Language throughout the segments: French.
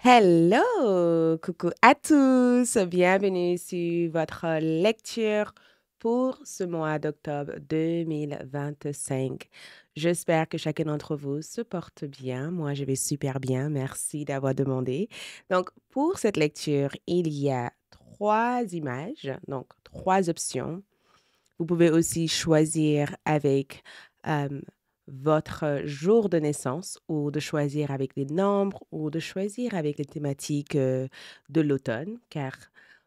Hello! Coucou à tous! Bienvenue sur votre lecture pour ce mois d'octobre 2025. J'espère que chacun d'entre vous se porte bien. Moi, je vais super bien. Merci d'avoir demandé. Donc, pour cette lecture, il y a 3 images, donc 3 options. Vous pouvez aussi choisir avec, votre jour de naissance ou de choisir avec les nombres ou de choisir avec les thématiques, de l'automne, car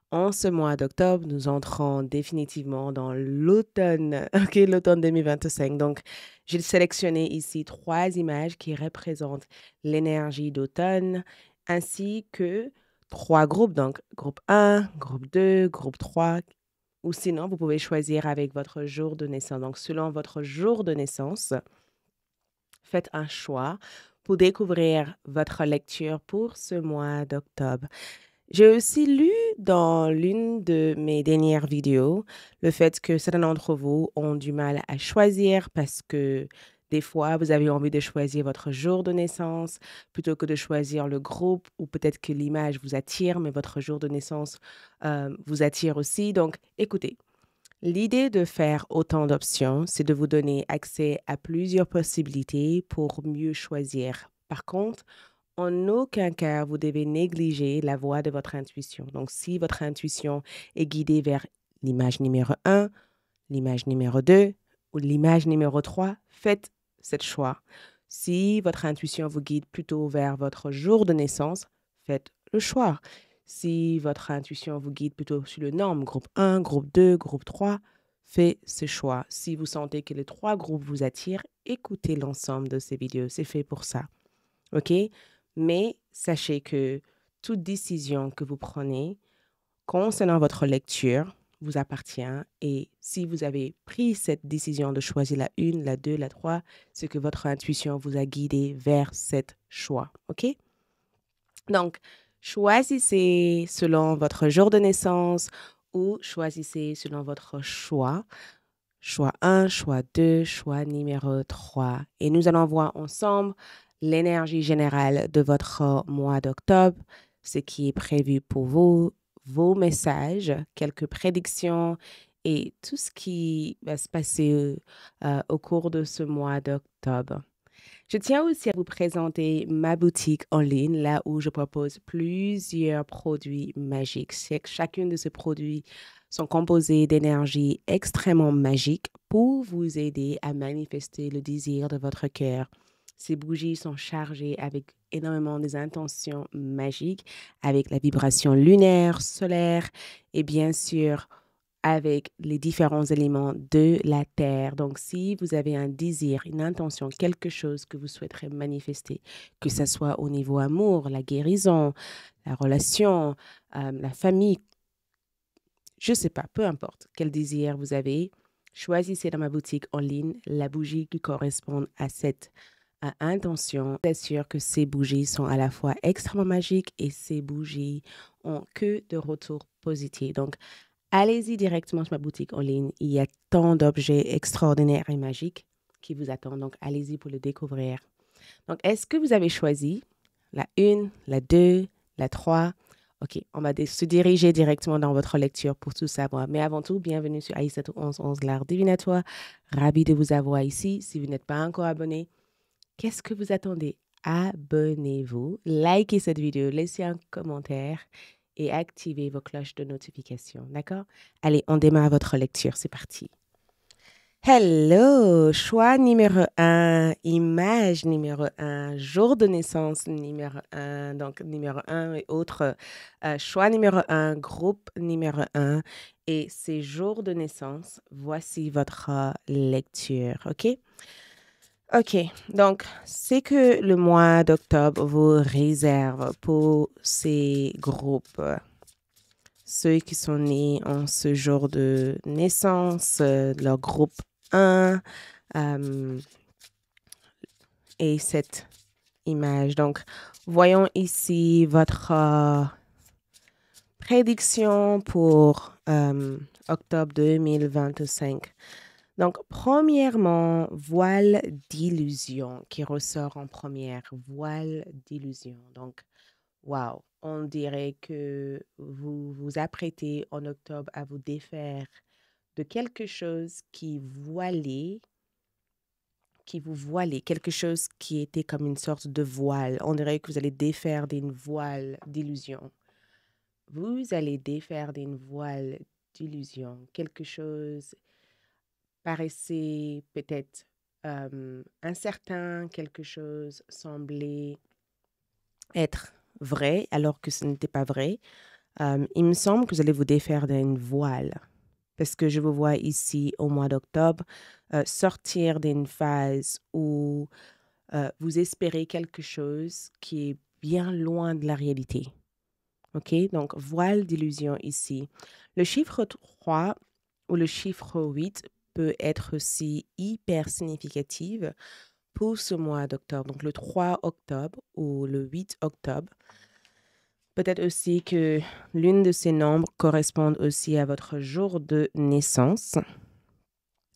en ce mois d'octobre, nous entrons définitivement dans l'automne, OK, l'automne 2025. Donc, j'ai sélectionné ici 3 images qui représentent l'énergie d'automne ainsi que 3 groupes, donc groupe 1, groupe 2, groupe 3. Ou sinon, vous pouvez choisir avec votre jour de naissance. Donc, selon votre jour de naissance, faites un choix pour découvrir votre lecture pour ce mois d'octobre. J'ai aussi lu dans l'une de mes dernières vidéos le fait que certains d'entre vous ont du mal à choisir parce que des fois, vous avez envie de choisir votre jour de naissance plutôt que de choisir le groupe ou peut-être que l'image vous attire, mais votre jour de naissance vous attire aussi. Donc, écoutez, l'idée de faire autant d'options, c'est de vous donner accès à plusieurs possibilités pour mieux choisir. Par contre, en aucun cas, vous devez négliger la voix de votre intuition. Donc, si votre intuition est guidée vers l'image numéro un, l'image numéro 2 ou l'image numéro 3, faites ce choix. Si votre intuition vous guide plutôt vers votre jour de naissance, faites le choix. Si votre intuition vous guide plutôt sur le nombre, groupe 1, groupe 2, groupe 3, faites ce choix. Si vous sentez que les 3 groupes vous attirent, écoutez l'ensemble de ces vidéos. C'est fait pour ça. OK? Mais sachez que toute décision que vous prenez concernant votre lecture vous appartient et si vous avez pris cette décision de choisir la 1, la 2, la 3, c'est que votre intuition vous a guidé vers cet choix. OK? Donc, choisissez selon votre jour de naissance ou choisissez selon votre choix. Choix 1, choix 2, choix numéro 3. Et nous allons voir ensemble l'énergie générale de votre mois d'octobre, ce qui est prévu pour vous, vos messages, quelques prédictions et tout ce qui va se passer au cours de ce mois d'octobre. Je tiens aussi à vous présenter ma boutique en ligne, là où je propose plusieurs produits magiques. Chacun de ces produits sont composés d'énergie extrêmement magique pour vous aider à manifester le désir de votre cœur. Ces bougies sont chargées avec énormément des intentions magiques, avec la vibration lunaire, solaire et bien sûr avec les différents éléments de la terre. Donc, si vous avez un désir, une intention, quelque chose que vous souhaiterez manifester, que ce soit au niveau amour, la guérison, la relation, la famille, je ne sais pas, peu importe quel désir vous avez, choisissez dans ma boutique en ligne la bougie qui correspond à cette intention. J'assure que ces bougies sont à la fois extrêmement magiques et ces bougies ont que de retours positifs. Donc, allez-y directement sur ma boutique en ligne. Il y a tant d'objets extraordinaires et magiques qui vous attendent. Donc, allez-y pour le découvrir. Donc, est-ce que vous avez choisi la 1, la 2, la 3? OK, on va se diriger directement dans votre lecture pour tout savoir. Mais avant tout, bienvenue sur Aïssatou 1111, l'art divinatoire. Ravi de vous avoir ici. Si vous n'êtes pas encore abonné, qu'est-ce que vous attendez? Abonnez-vous, likez cette vidéo, laissez un commentaire et activez vos cloches de notification, d'accord? Allez, on démarre votre lecture, c'est parti. Hello, choix numéro 1, image numéro 1, jour de naissance numéro 1, donc numéro 1 et autres, choix numéro 1, groupe numéro 1 et ces jours de naissance, voici votre lecture, OK? OK, donc c'est que le mois d'octobre vous réserve pour ces groupes. Ceux qui sont nés en ce jour de naissance, leur groupe 1 et cette image. Donc, voyons ici votre prédiction pour octobre 2025. Donc, premièrement, voile d'illusion qui ressort en première. Voile d'illusion. Donc, Waouh! On dirait que vous vous apprêtez en octobre à vous défaire de quelque chose qui vous voilait, quelque chose qui était comme une sorte de voile. On dirait que vous allez défaire d'une voile d'illusion. Vous allez défaire d'une voile d'illusion. Quelque chose paraissait peut-être incertain, quelque chose semblait être vrai alors que ce n'était pas vrai. Il me semble que vous allez vous défaire d'une voile parce que je vous vois ici au mois d'octobre sortir d'une phase où vous espérez quelque chose qui est bien loin de la réalité. OK? Donc, voile d'illusion ici. Le chiffre 3 ou le chiffre 8 peut être aussi hyper significatif pour ce mois d'octobre. Donc, le 3 octobre ou le 8 octobre. Peut-être aussi que l'une de ces nombres correspond aussi à votre jour de naissance.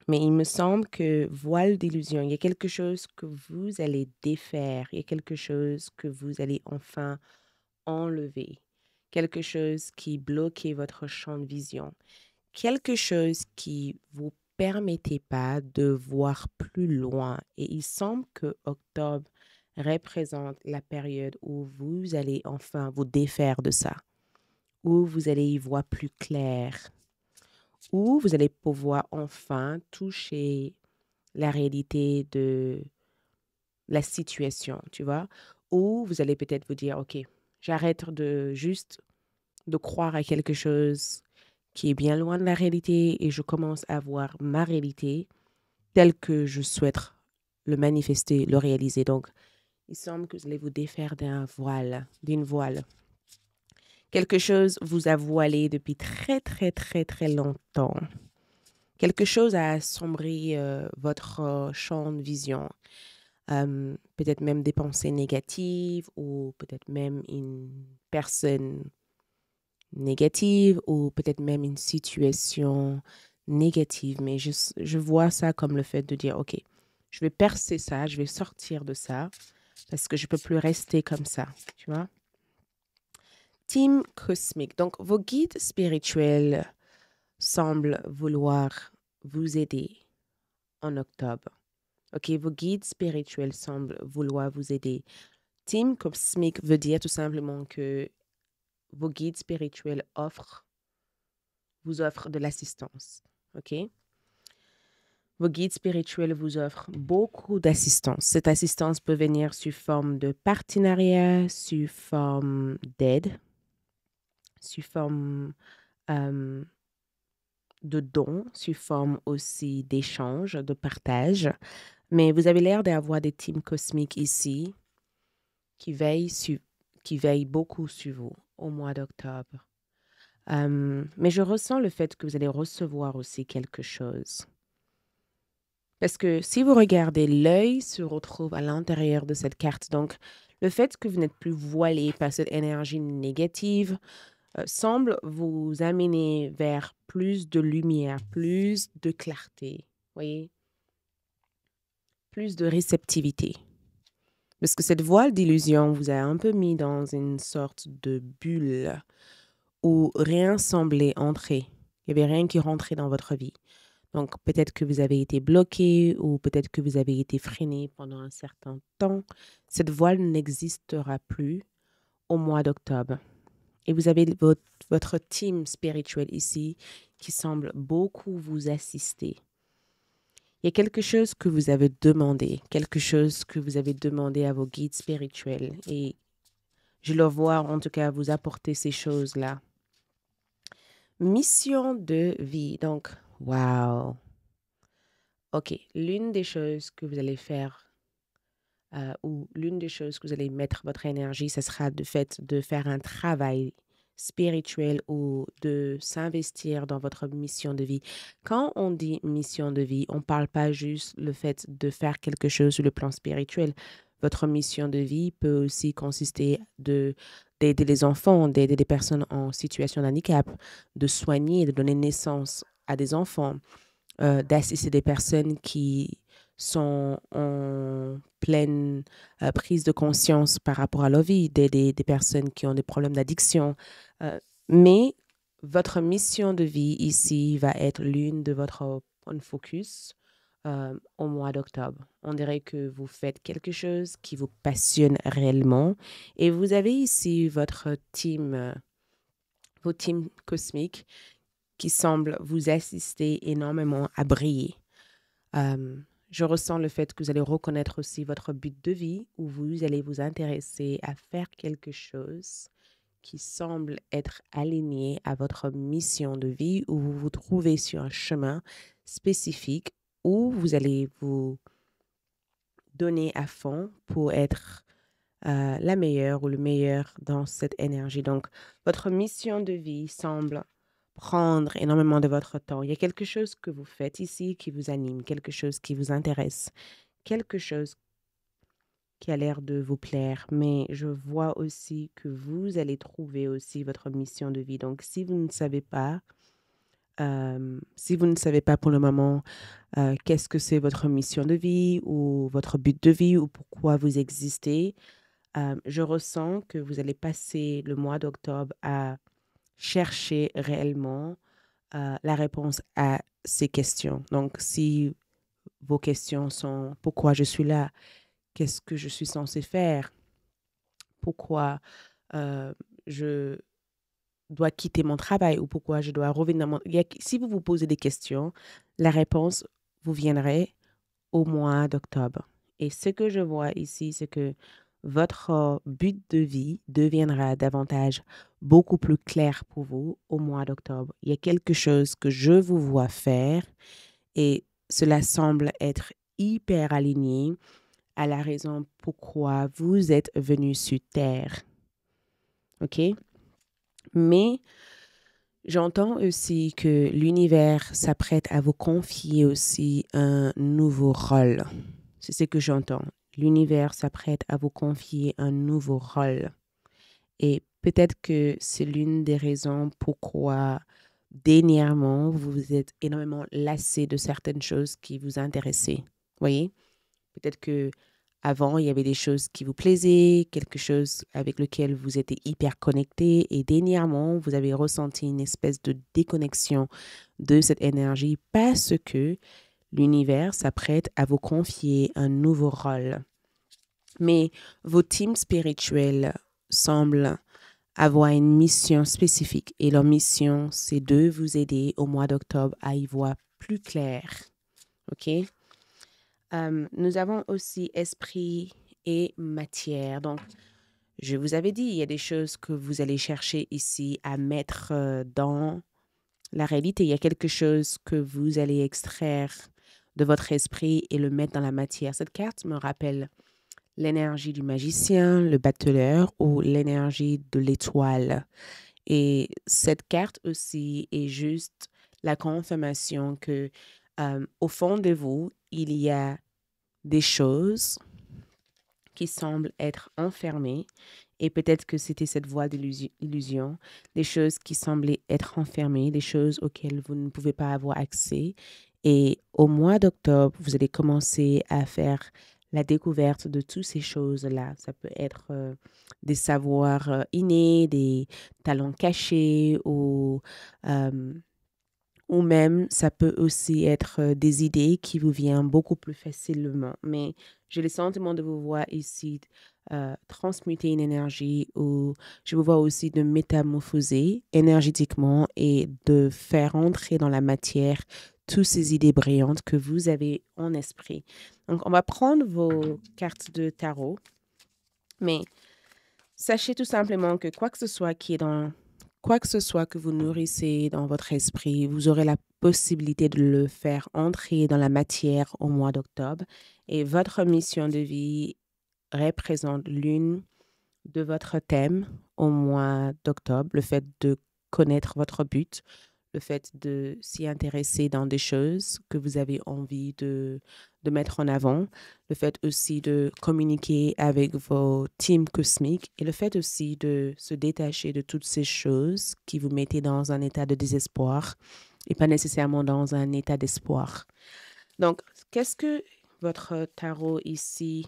Mais il me semble que voile d'illusion, il y a quelque chose que vous allez défaire, il y a quelque chose que vous allez enfin enlever, quelque chose qui bloquait votre champ de vision, quelque chose qui vous permettait pas de voir plus loin. Et il semble que octobre représente la période où vous allez enfin vous défaire de ça, où vous allez y voir plus clair, où vous allez pouvoir enfin toucher la réalité de la situation, tu vois? Ou vous allez peut-être vous dire, OK, j'arrête de juste de croire à quelque chose qui est bien loin de la réalité et je commence à voir ma réalité telle que je souhaite le manifester, le réaliser. Donc, il semble que vous allez vous défaire d'un voile, d'une voile. Quelque chose vous a voilé depuis très, très, très, très longtemps. Quelque chose a assombri votre champ de vision. Peut-être même des pensées négatives ou peut-être même une personne négative ou peut-être même une situation négative. Mais je vois ça comme le fait de dire, OK, je vais percer ça, je vais sortir de ça parce que je peux plus rester comme ça, tu vois? Team cosmique. Donc, vos guides spirituels semblent vouloir vous aider en octobre. OK, vos guides spirituels semblent vouloir vous aider. Team cosmique veut dire tout simplement que vos guides spirituels vous offrent de l'assistance. OK? Vos guides spirituels vous offrent beaucoup d'assistance. Cette assistance peut venir sous forme de partenariat, sous forme d'aide, sous forme euh, de dons, sous forme aussi d'échange, de partage. Mais vous avez l'air d'avoir des teams cosmiques ici qui veillent, qui veillent beaucoup sur vous au mois d'octobre. Mais je ressens le fait que vous allez recevoir aussi quelque chose. Parce que si vous regardez, l'œil se retrouve à l'intérieur de cette carte. Donc, le fait que vous n'êtes plus voilé par cette énergie négative semble vous amener vers plus de lumière, plus de clarté, voyez, plus de réceptivité. Parce que cette voile d'illusion vous a un peu mis dans une sorte de bulle où rien semblait entrer. Il n'y avait rien qui rentrait dans votre vie. Donc, peut-être que vous avez été bloqué ou peut-être que vous avez été freiné pendant un certain temps. Cette voile n'existera plus au mois d'octobre. Et vous avez votre team spirituel ici qui semble beaucoup vous assister. Il y a quelque chose que vous avez demandé, quelque chose que vous avez demandé à vos guides spirituels. Et je leur vois en tout cas vous apporter ces choses-là. Mission de vie. Donc, wow. OK. L'une des choses que vous allez faire ou l'une des choses que vous allez mettre votre énergie, ce sera de fait de faire un travail spirituel ou de s'investir dans votre mission de vie. Quand on dit mission de vie, on ne parle pas juste le fait de faire quelque chose sur le plan spirituel. Votre mission de vie peut aussi consister d'aider les enfants, d'aider des personnes en situation de handicap, de soigner, de donner naissance à des enfants, d'assister des personnes qui sont en pleine prise de conscience par rapport à leur vie, des personnes qui ont des problèmes d'addiction. Mais votre mission de vie ici va être l'une de votre point de focus au mois d'octobre. On dirait que vous faites quelque chose qui vous passionne réellement et vous avez ici votre team, vos teams cosmiques qui semblent vous assister énormément à briller. Euh, je ressens le fait que vous allez reconnaître aussi votre but de vie où vous allez vous intéresser à faire quelque chose qui semble être aligné à votre mission de vie où vous vous trouvez sur un chemin spécifique où vous allez vous donner à fond pour être la meilleure ou le meilleur dans cette énergie. Donc, votre mission de vie semble prendre énormément de votre temps. Il y a quelque chose que vous faites ici qui vous anime, quelque chose qui vous intéresse, quelque chose qui a l'air de vous plaire, mais je vois aussi que vous allez trouver aussi votre mission de vie. Donc, si vous ne savez pas pour le moment qu'est-ce que c'est votre mission de vie ou votre but de vie ou pourquoi vous existez, je ressens que vous allez passer le mois d'octobre à chercher réellement la réponse à ces questions. Donc, si vos questions sont pourquoi je suis là, qu'est-ce que je suis censé faire, pourquoi euh, je dois quitter mon travail ou pourquoi je dois revenir dans mon... Si vous vous posez des questions, la réponse vous viendrait au mois d'octobre. Et ce que je vois ici, c'est que votre but de vie deviendra davantage beaucoup plus clair pour vous au mois d'octobre. Il y a quelque chose que je vous vois faire et cela semble être hyper aligné à la raison pourquoi vous êtes venu sur Terre. OK? Mais j'entends aussi que l'univers s'apprête à vous confier aussi un nouveau rôle. C'est ce que j'entends. L'univers s'apprête à vous confier un nouveau rôle. Et peut-être que c'est l'une des raisons pourquoi dernièrement, vous vous êtes énormément lassé de certaines choses qui vous intéressaient. Voyez? Peut-être que avant, il y avait des choses qui vous plaisaient, quelque chose avec lequel vous étiez hyper connecté et dernièrement, vous avez ressenti une espèce de déconnexion de cette énergie parce que l'univers s'apprête à vous confier un nouveau rôle. Mais vos teams spirituels semblent avoir une mission spécifique et leur mission, c'est de vous aider au mois d'octobre à y voir plus clair. OK? Nous avons aussi esprit et matière. Donc, je vous avais dit, il y a des choses que vous allez chercher ici à mettre dans la réalité. Il y a quelque chose que vous allez extraire de votre esprit et le mettre dans la matière. Cette carte me rappelle l'énergie du magicien, le battleur ou l'énergie de l'étoile. Et cette carte aussi est juste la confirmation que au fond de vous, il y a des choses qui semblent être enfermées et peut-être que c'était cette voie d'illusion, des choses qui semblaient être enfermées, des choses auxquelles vous ne pouvez pas avoir accès. Et au mois d'octobre, vous allez commencer à faire la découverte de toutes ces choses-là. Ça peut être des savoirs innés, des talents cachés ou même ça peut aussi être des idées qui vous viennent beaucoup plus facilement. Mais j'ai le sentiment de vous voir ici transmuter une énergie ou je vous vois aussi de métamorphoser énergétiquement et de faire entrer dans la matière toutes ces idées brillantes que vous avez en esprit. Donc, on va prendre vos cartes de tarot, mais sachez tout simplement que quoi que ce soit qui est dans quoi que ce soit que vous nourrissez dans votre esprit, vous aurez la possibilité de le faire entrer dans la matière au mois d'octobre. Et votre mission de vie représente l'une de votre thème au mois d'octobre, le fait de connaître votre but, le fait de s'y intéresser dans des choses que vous avez envie de mettre en avant, le fait aussi de communiquer avec vos teams cosmiques et le fait aussi de se détacher de toutes ces choses qui vous mettaient dans un état de désespoir et pas nécessairement dans un état d'espoir. Donc, qu'est-ce que votre tarot ici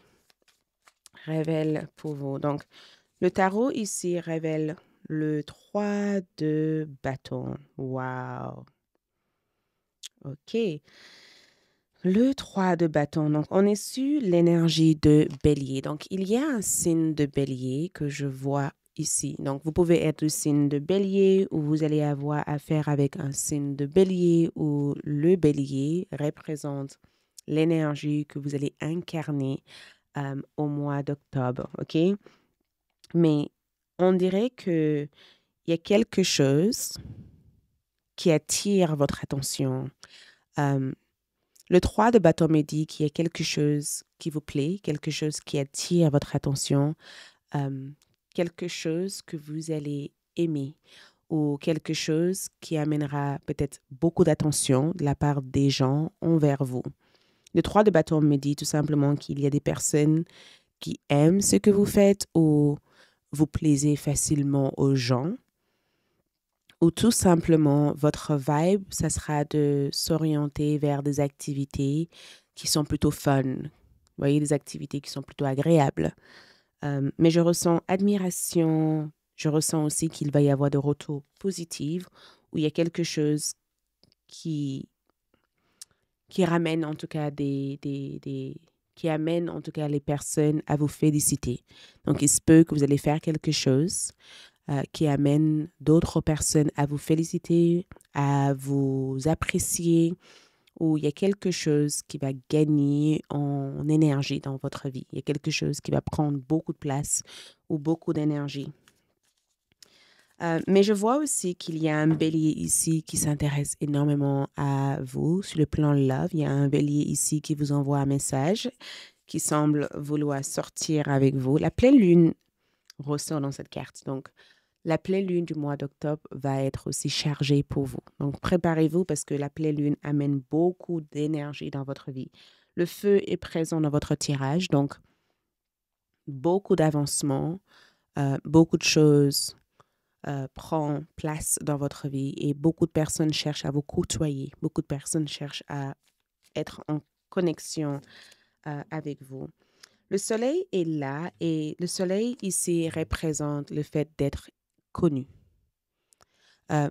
révèle pour vous? Donc, le tarot ici révèle le 3 de bâton. Wow! OK. Le 3 de bâton. Donc, on est sur l'énergie de bélier. Donc, il y a un signe de bélier que je vois ici. Donc, vous pouvez être le signe de bélier ou vous allez avoir affaire avec un signe de bélier où le bélier représente l'énergie que vous allez incarner au mois d'octobre. OK? Mais on dirait qu'il y a quelque chose qui attire votre attention. Le 3 de bâton me dit qu'il y a quelque chose qui vous plaît, quelque chose qui attire votre attention, quelque chose que vous allez aimer ou quelque chose qui amènera peut-être beaucoup d'attention de la part des gens envers vous. Le 3 de bâton me dit tout simplement qu'il y a des personnes qui aiment ce que vous faites ou vous plaisez facilement aux gens. Ou tout simplement, votre vibe, ça sera de s'orienter vers des activités qui sont plutôt fun. Vous voyez, des activités qui sont plutôt agréables. Mais je ressens admiration, je ressens aussi qu'il va y avoir des retours positifs, où il y a quelque chose qui ramène en tout cas qui amène en tout cas les personnes à vous féliciter. Donc, il se peut que vous allez faire quelque chose qui amène d'autres personnes à vous féliciter, à vous apprécier, ou il y a quelque chose qui va gagner en énergie dans votre vie. Il y a quelque chose qui va prendre beaucoup de place ou beaucoup d'énergie. Mais je vois aussi qu'il y a un bélier ici qui s'intéresse énormément à vous sur le plan love. Il y a un bélier ici qui vous envoie un message, qui semble vouloir sortir avec vous. La pleine lune ressort dans cette carte. Donc, la pleine lune du mois d'octobre va être aussi chargée pour vous. Donc, préparez-vous parce que la pleine lune amène beaucoup d'énergie dans votre vie. Le feu est présent dans votre tirage, donc beaucoup d'avancement, beaucoup de choses prennent place dans votre vie et beaucoup de personnes cherchent à vous côtoyer. Beaucoup de personnes cherchent à être en connexion avec vous. Le soleil est là et le soleil ici représente le fait d'être connu,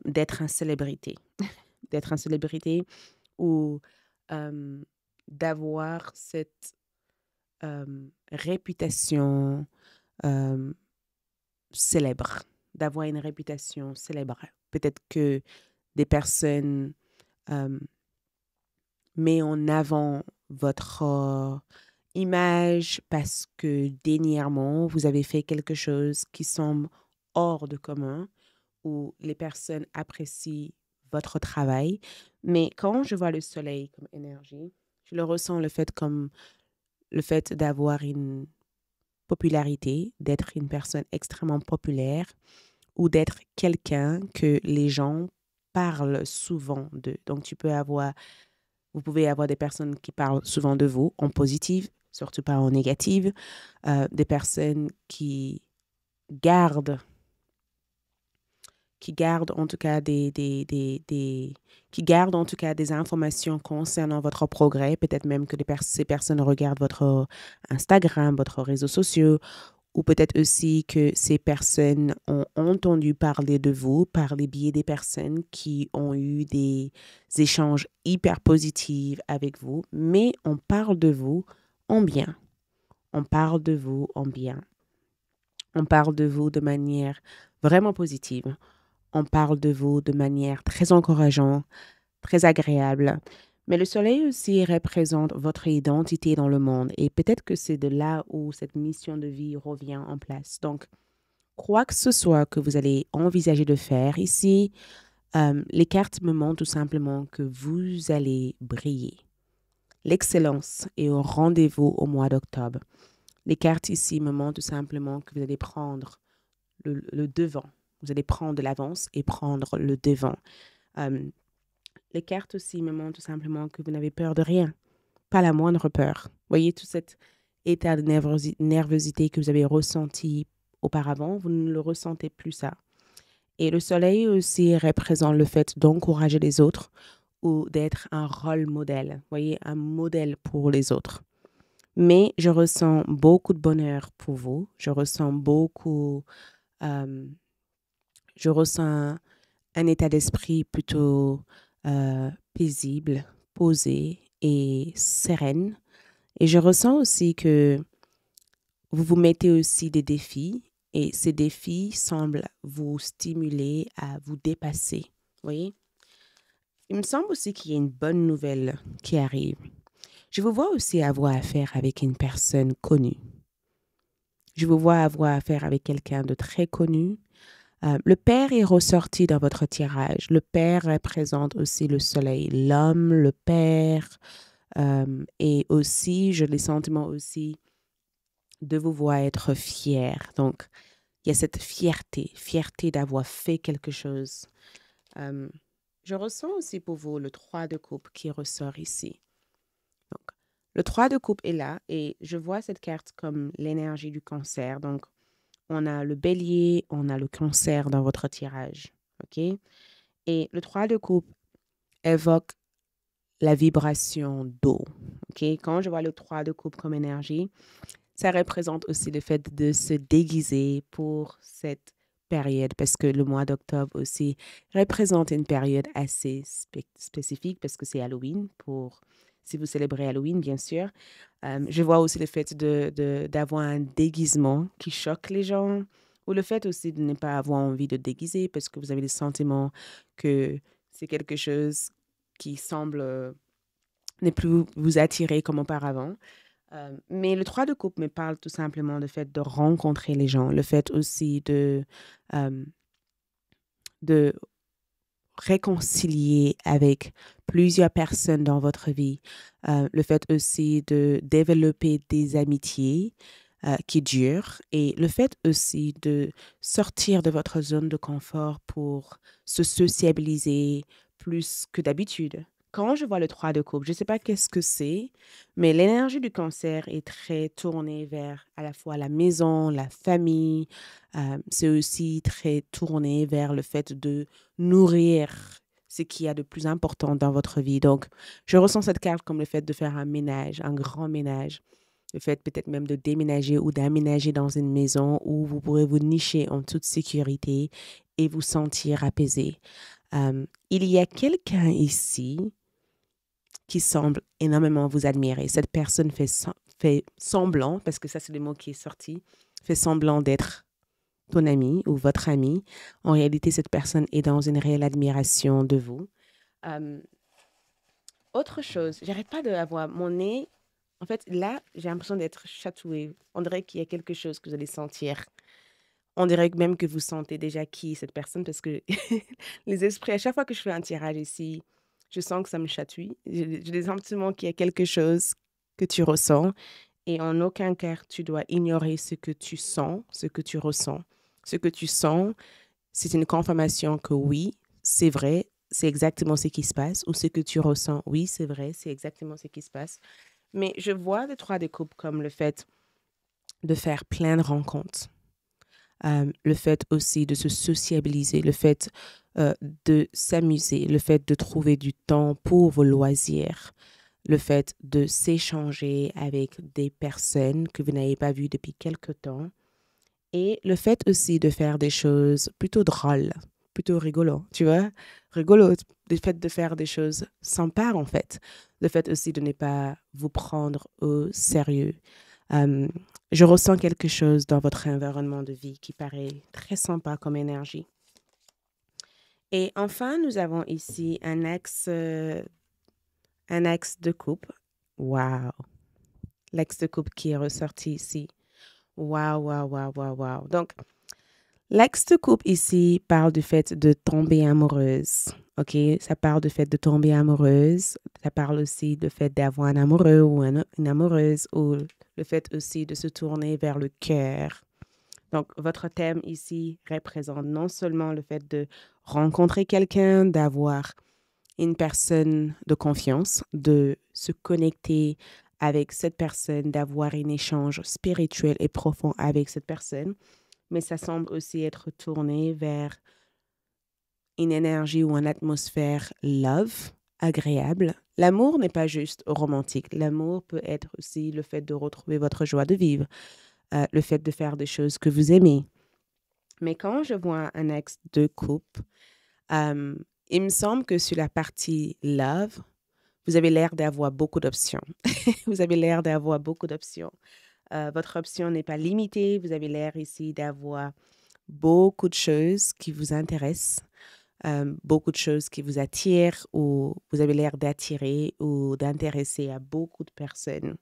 d'être une célébrité, d'être une célébrité ou d'avoir cette réputation célèbre, d'avoir une réputation célèbre. Peut-être que des personnes mettent en avant votre image parce que dernièrement, vous avez fait quelque chose qui semble hors de commun où les personnes apprécient votre travail. Mais quand je vois le soleil comme énergie, je le ressens comme le fait d'avoir une popularité, d'être une personne extrêmement populaire ou d'être quelqu'un que les gens parlent souvent de. Donc, vous pouvez avoir des personnes qui parlent souvent de vous en positif, surtout pas en négative, des personnes qui gardent en tout cas qui gardent en tout cas des informations concernant votre progrès, peut-être même que ces personnes regardent votre Instagram, votre réseaux sociaux, ou peut-être aussi que ces personnes ont entendu parler de vous par les biais des personnes qui ont eu des échanges hyper positifs avec vous, mais on parle de vous en bien. On parle de vous en bien. On parle de vous de manière vraiment positive. On parle de vous de manière très encourageante, très agréable. Mais le soleil aussi représente votre identité dans le monde. Et peut-être que c'est de là où cette mission de vie revient en place. Donc, quoi que ce soit que vous allez envisager de faire ici, les cartes me montrent tout simplement que vous allez briller. L'excellence est au rendez-vous au mois d'octobre. Les cartes ici me montrent tout simplement que vous allez prendre le devant. Vous allez prendre de l'avance et prendre le devant. Les cartes aussi me montrent tout simplement que vous n'avez peur de rien, pas la moindre peur. Voyez tout cet état de nervosité que vous avez ressenti auparavant, vous ne le ressentez plus ça. Et le soleil aussi représente le fait d'encourager les autres ou d'être un rôle modèle. Voyez, un modèle pour les autres. Mais je ressens beaucoup de bonheur pour vous. Euh, je ressens un état d'esprit plutôt paisible, posé et sereine. Et je ressens aussi que vous vous mettez aussi des défis et ces défis semblent vous stimuler à vous dépasser. Vous voyez? Il me semble aussi qu'il y a une bonne nouvelle qui arrive. Je vous vois aussi avoir affaire avec une personne connue. Je vous vois avoir affaire avec quelqu'un de très connu. Le père est ressorti dans votre tirage. Le père représente aussi le soleil, l'homme, le père. Et aussi, j'ai le sentiment aussi de vous voir être fier. Donc, il y a cette fierté d'avoir fait quelque chose. Euh, je ressens aussi pour vous le 3 de coupe qui ressort ici. Donc, le 3 de coupe est là et je vois cette carte comme l'énergie du cancer. Donc, on a le bélier, on a le cancer dans votre tirage. OK? Et le 3 de coupe évoque la vibration d'eau. OK? Quand je vois le 3 de coupe comme énergie, ça représente aussi le fait de se déguiser pour cette période parce que le mois d'octobre aussi représente une période assez spécifique parce que c'est Halloween pour si vous célébrez Halloween, bien sûr. Je vois aussi le fait d'avoir un déguisement qui choque les gens ou le fait aussi de ne pas avoir envie de déguiser parce que vous avez le sentiment que c'est quelque chose qui semble ne plus vous attirer comme auparavant. Mais le 3 de coupe me parle tout simplement du fait de rencontrer les gens, le fait aussi euh, de réconcilier avec plusieurs personnes dans votre vie, le fait aussi de développer des amitiés qui durent et le fait aussi de sortir de votre zone de confort pour se sociabiliser plus que d'habitude. Quand je vois le 3 de coupe, je ne sais pas qu'est-ce que c'est, mais l'énergie du cancer est très tournée vers à la fois la maison, la famille. C'est aussi très tourné vers le fait de nourrir ce qu'il y a de plus important dans votre vie. Donc, je ressens cette carte comme le fait de faire un ménage, un grand ménage. Le fait peut-être même de déménager ou d'aménager dans une maison où vous pourrez vous nicher en toute sécurité et vous sentir apaisé. Il y a quelqu'un ici qui semble énormément vous admirer. Cette personne fait semblant, parce que ça c'est le mot qui est sorti, fait semblant d'être ton ami ou votre ami. En réalité, cette personne est dans une réelle admiration de vous. Euh, Autre chose, j'arrête pas d'avoir mon nez. En fait, là, j'ai l'impression d'être chatouée. On dirait qu'il y a quelque chose que vous allez sentir. On dirait même que vous sentez déjà qui est cette personne parce que les esprits, à chaque fois que je fais un tirage ici, je sens que ça me chatouille. J'ai des sentiments qu'il y a quelque chose que tu ressens et en aucun cas tu dois ignorer ce que tu sens, ce que tu ressens. Ce que tu sens, c'est une confirmation que oui, c'est vrai, c'est exactement ce qui se passe, ou ce que tu ressens, oui, c'est vrai, c'est exactement ce qui se passe. Mais je vois le 3 de coupe comme le fait de faire plein de rencontres, le fait aussi de se sociabiliser, le fait de s'amuser, le fait de trouver du temps pour vos loisirs, le fait de s'échanger avec des personnes que vous n'avez pas vues depuis quelque temps et le fait aussi de faire des choses plutôt drôles, plutôt rigolo, tu vois, rigolo, le fait de faire des choses sympas en fait, le fait aussi de ne pas vous prendre au sérieux. Euh, je ressens quelque chose dans votre environnement de vie qui paraît très sympa comme énergie. Et enfin, nous avons ici un axe de coupe. Waouh! L'axe de coupe qui est ressorti ici. Waouh, waouh, waouh, waouh, waouh. Donc, l'axe de coupe ici parle du fait de tomber amoureuse. OK? Ça parle du fait de tomber amoureuse. Ça parle aussi du fait d'avoir un amoureux ou une amoureuse ou le fait aussi de se tourner vers le cœur. Donc, votre thème ici représente non seulement le fait de rencontrer quelqu'un, d'avoir une personne de confiance, de se connecter avec cette personne, d'avoir un échange spirituel et profond avec cette personne, mais ça semble aussi être tourné vers une énergie ou une atmosphère love, agréable. L'amour n'est pas juste romantique. L'amour peut être aussi le fait de retrouver votre joie de vivre, le fait de faire des choses que vous aimez. Mais quand je vois un ex de couple, euh, il me semble que sur la partie love, vous avez l'air d'avoir beaucoup d'options. Vous avez l'air d'avoir beaucoup d'options. Votre option n'est pas limitée. Vous avez l'air ici d'avoir beaucoup de choses qui vous intéressent, beaucoup de choses qui vous attirent ou vous avez l'air d'attirer ou d'intéresser à beaucoup de personnes.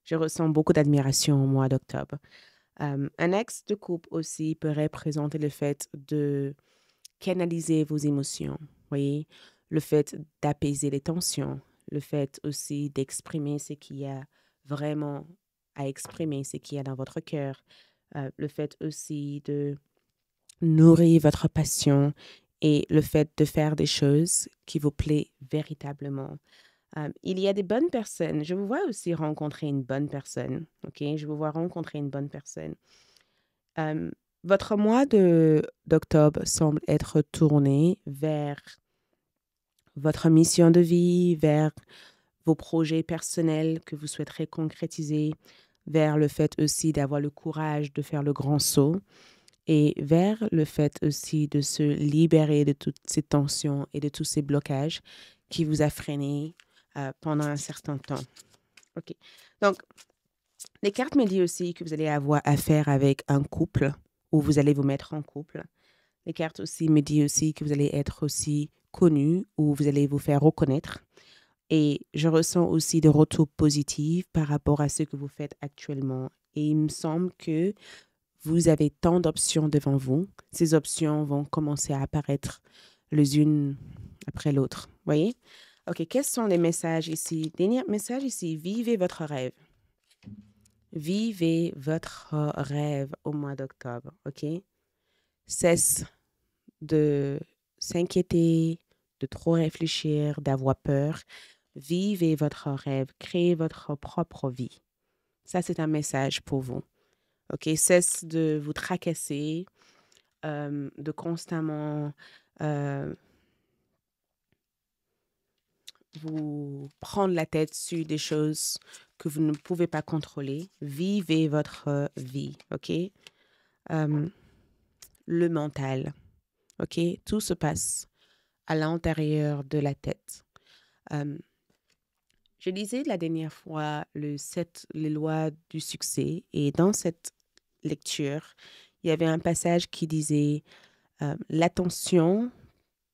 Je ressens beaucoup d'admiration au mois d'octobre. Un ex de couple aussi peut représenter le fait de canaliser vos émotions, voyez, le fait d'apaiser les tensions, le fait aussi d'exprimer ce qu'il y a vraiment à exprimer, ce qu'il y a dans votre cœur, le fait aussi de nourrir votre passion et le fait de faire des choses qui vous plaît véritablement. Il y a des bonnes personnes. Je vous vois aussi rencontrer une bonne personne. OK? Je vous vois rencontrer une bonne personne. Euh, Votre mois d'octobre semble être tourné vers votre mission de vie, vers vos projets personnels que vous souhaiterez concrétiser, vers le fait aussi d'avoir le courage de faire le grand saut et vers le fait aussi de se libérer de toutes ces tensions et de tous ces blocages qui vous a freiné pendant un certain temps. OK. Donc, les cartes me disent aussi que vous allez avoir affaire avec un couple ou vous allez vous mettre en couple. Les cartes aussi me disent aussi que vous allez être aussi connu ou vous allez vous faire reconnaître. Et je ressens aussi des retours positifs par rapport à ce que vous faites actuellement. Et il me semble que vous avez tant d'options devant vous. Ces options vont commencer à apparaître les unes après l'autre. Voyez? OK, quels sont les messages ici? Dernier message ici, vivez votre rêve. Vivez votre rêve au mois d'octobre, OK? Cesse de s'inquiéter, de trop réfléchir, d'avoir peur. Vivez votre rêve, créez votre propre vie. Ça, c'est un message pour vous. OK? Cesse de vous tracasser, de constamment vous prendre la tête sur des choses que vous ne pouvez pas contrôler. Vivez votre vie, OK? Le mental, OK? Tout se passe à l'intérieur de la tête. Je lisais la dernière fois les lois du succès et dans cette lecture, il y avait un passage qui disait l'attention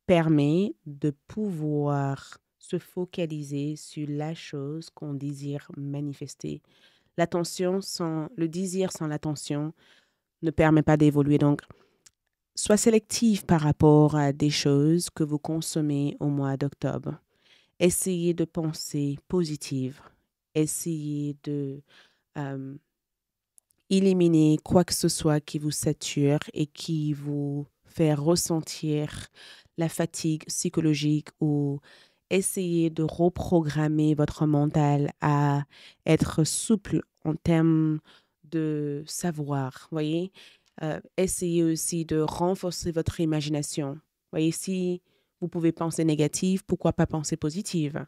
permet de pouvoir se focaliser sur la chose qu'on désire manifester. Le désir sans l'attention ne permet pas d'évoluer. Donc, sois sélectif par rapport à des choses que vous consommez au mois d'octobre. Essayez de penser positive. Essayez de éliminer quoi que ce soit qui vous sature et qui vous fait ressentir la fatigue psychologique ou essayez de reprogrammer votre mental à être souple en termes de savoir, voyez. Essayez aussi de renforcer votre imagination. Voyez, si vous pouvez penser négative, pourquoi pas penser positive?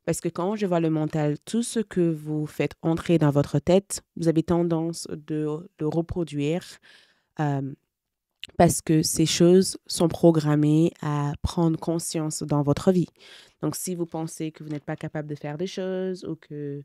Parce que quand je vois le mental, tout ce que vous faites entrer dans votre tête, vous avez tendance de le reproduire euh, parce que ces choses sont programmées à prendre conscience dans votre vie. Donc, si vous pensez que vous n'êtes pas capable de faire des choses ou que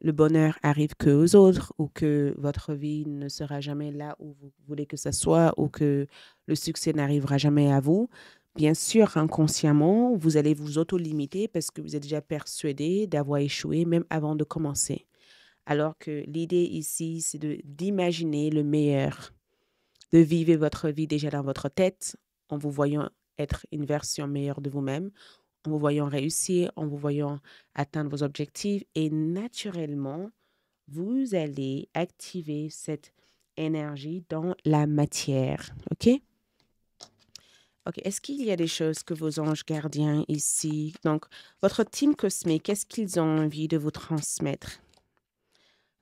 le bonheur arrive que aux autres ou que votre vie ne sera jamais là où vous voulez que ça soit ou que le succès n'arrivera jamais à vous, bien sûr, inconsciemment, vous allez vous auto-limiter parce que vous êtes déjà persuadé d'avoir échoué même avant de commencer. Alors que l'idée ici, c'est d'imaginer le meilleur, de vivre votre vie déjà dans votre tête en vous voyant être une version meilleure de vous-même, en vous voyant réussir, en vous voyant atteindre vos objectifs et naturellement, vous allez activer cette énergie dans la matière. OK? OK. Est-ce qu'il y a des choses que vos anges gardiens ici, donc votre team cosmique, qu'est-ce qu'ils ont envie de vous transmettre?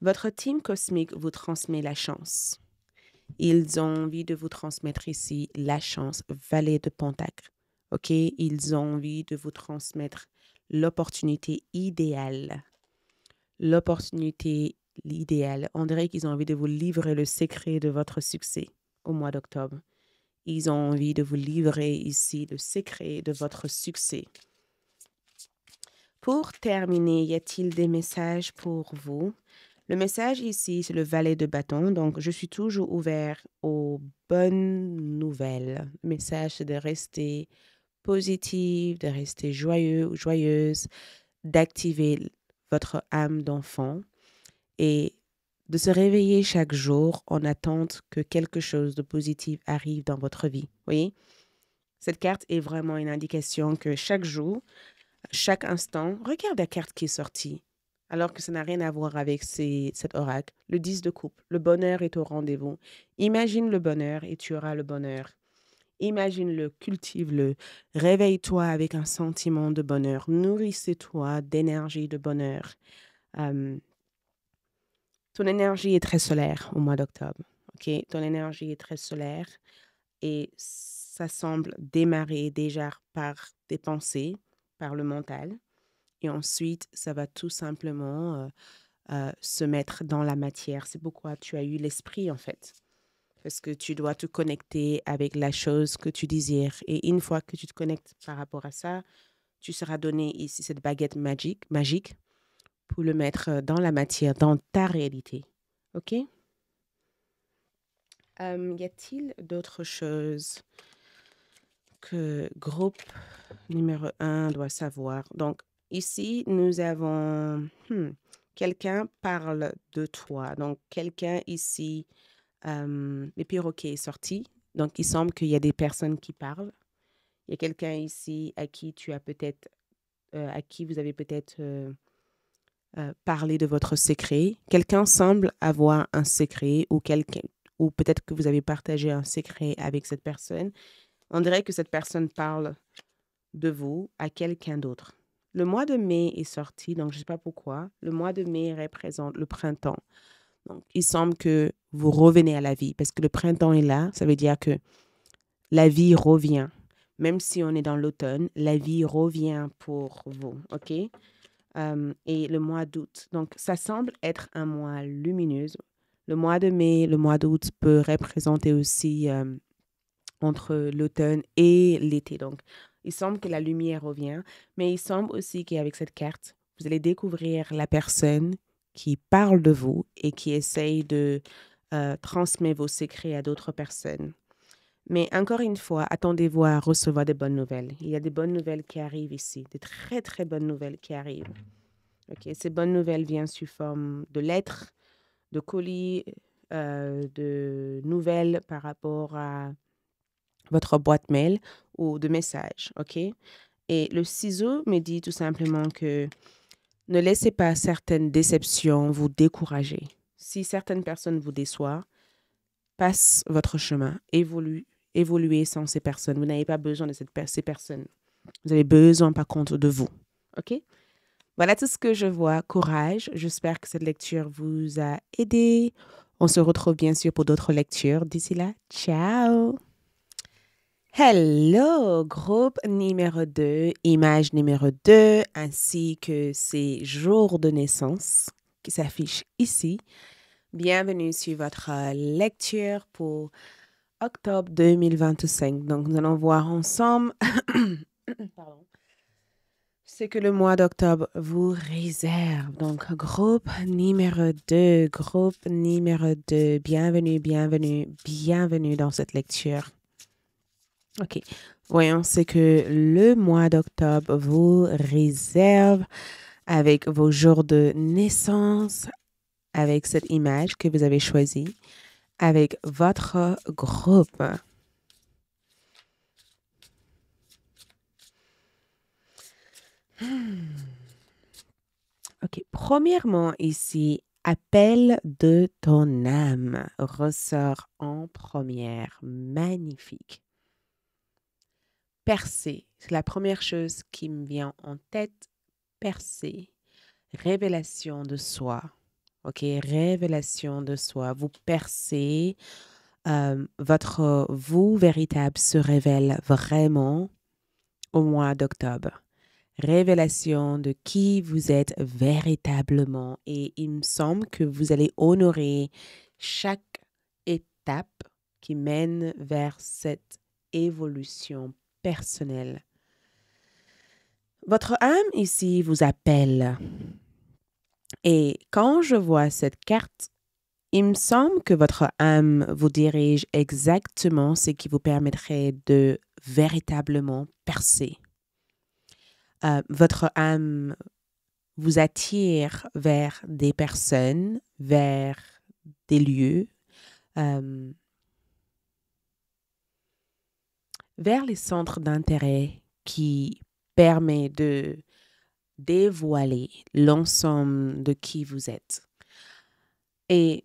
Votre team cosmique vous transmet la chance. Ils ont envie de vous transmettre ici la chance, valet de Pentacle. OK? Ils ont envie de vous transmettre l'opportunité idéale. L'opportunité idéale. On dirait qu'ils ont envie de vous livrer le secret de votre succès au mois d'octobre. Ils ont envie de vous livrer ici le secret de votre succès. Pour terminer, y a-t-il des messages pour vous? Le message ici, c'est le valet de bâton. Donc, je suis toujours ouvert aux bonnes nouvelles. Le message, c'est de rester positif, de rester joyeux ou joyeuse, d'activer votre âme d'enfant et de se réveiller chaque jour en attente que quelque chose de positif arrive dans votre vie. Vous voyez? Cette carte est vraiment une indication que chaque jour, chaque instant, regarde la carte qui est sortie, alors que ça n'a rien à voir avec cet oracle. Le 10 de coupe, le bonheur est au rendez-vous. Imagine le bonheur et tu auras le bonheur. Imagine-le, cultive-le, réveille-toi avec un sentiment de bonheur, nourrissez-toi d'énergie de bonheur. Euh, Ton énergie est très solaire au mois d'octobre, ok? Ton énergie est très solaire et ça semble démarrer déjà par des pensées, par le mental. Et ensuite, ça va tout simplement se mettre dans la matière. C'est pourquoi tu as eu l'esprit, en fait. Parce que tu dois te connecter avec la chose que tu désires. Et une fois que tu te connectes par rapport à ça, tu seras donné ici cette baguette magique pour le mettre dans la matière, dans ta réalité. OK? Y a-t-il d'autres choses que groupe numéro 1 doit savoir? Donc, ici, nous avons quelqu'un parle de toi. Donc, quelqu'un ici, le perroquet est sorti. Donc, il semble qu'il y a des personnes qui parlent. Il y a quelqu'un ici à qui tu as peut-être, à qui vous avez peut-être parlé de votre secret. Quelqu'un semble avoir un secret ou quelqu'un, ou peut-être que vous avez partagé un secret avec cette personne. On dirait que cette personne parle de vous à quelqu'un d'autre. Le mois de mai est sorti, donc je ne sais pas pourquoi. Le mois de mai représente le printemps. Donc, il semble que vous revenez à la vie parce que le printemps est là. Ça veut dire que la vie revient. Même si on est dans l'automne, la vie revient pour vous, OK? Et le mois d'août. Donc, ça semble être un mois lumineux. Le mois de mai, le mois d'août peut représenter aussi entre l'automne et l'été. Donc, il semble que la lumière revient, mais il semble aussi qu'avec cette carte, vous allez découvrir la personne qui parle de vous et qui essaye de transmettre vos secrets à d'autres personnes. Mais encore une fois, attendez-vous à recevoir des bonnes nouvelles. Il y a des bonnes nouvelles qui arrivent ici, des très, très bonnes nouvelles qui arrivent. Ok, ces bonnes nouvelles viennent sous forme de lettres, de colis, de nouvelles par rapport à votre boîte mail ou de messages, OK? Et le ciseau me dit tout simplement que ne laissez pas certaines déceptions vous décourager. Si certaines personnes vous déçoivent, passe votre chemin, évoluez sans ces personnes. Vous n'avez pas besoin de ces personnes. Vous avez besoin, par contre, de vous, OK? Voilà tout ce que je vois. Courage. J'espère que cette lecture vous a aidé. On se retrouve bien sûr pour d'autres lectures. D'ici là, ciao! Hello, groupe numéro 2, image numéro 2, ainsi que ses jours de naissance qui s'affichent ici. Bienvenue sur votre lecture pour octobre 2025. Donc, nous allons voir ensemble pardon, ce que le mois d'octobre vous réserve. Donc, groupe numéro 2, bienvenue, bienvenue, bienvenue dans cette lecture. OK. Voyons ce que le mois d'octobre vous réserve avec vos jours de naissance, avec cette image que vous avez choisie, avec votre groupe. OK. Premièrement, ici, appel de ton âme ressort en première. Magnifique. Percer, c'est la première chose qui me vient en tête. Percer, révélation de soi. OK, révélation de soi. Vous percez, votre vous véritable se révèle vraiment au mois d'octobre. Révélation de qui vous êtes véritablement. Et il me semble que vous allez honorer chaque étape qui mène vers cette évolution personnelle. Votre âme ici vous appelle. Et quand je vois cette carte, il me semble que votre âme vous dirige exactement ce qui vous permettrait de véritablement percer. Votre âme vous attire vers des personnes, vers des lieux, vers les centres d'intérêt qui permet de dévoiler l'ensemble de qui vous êtes. Et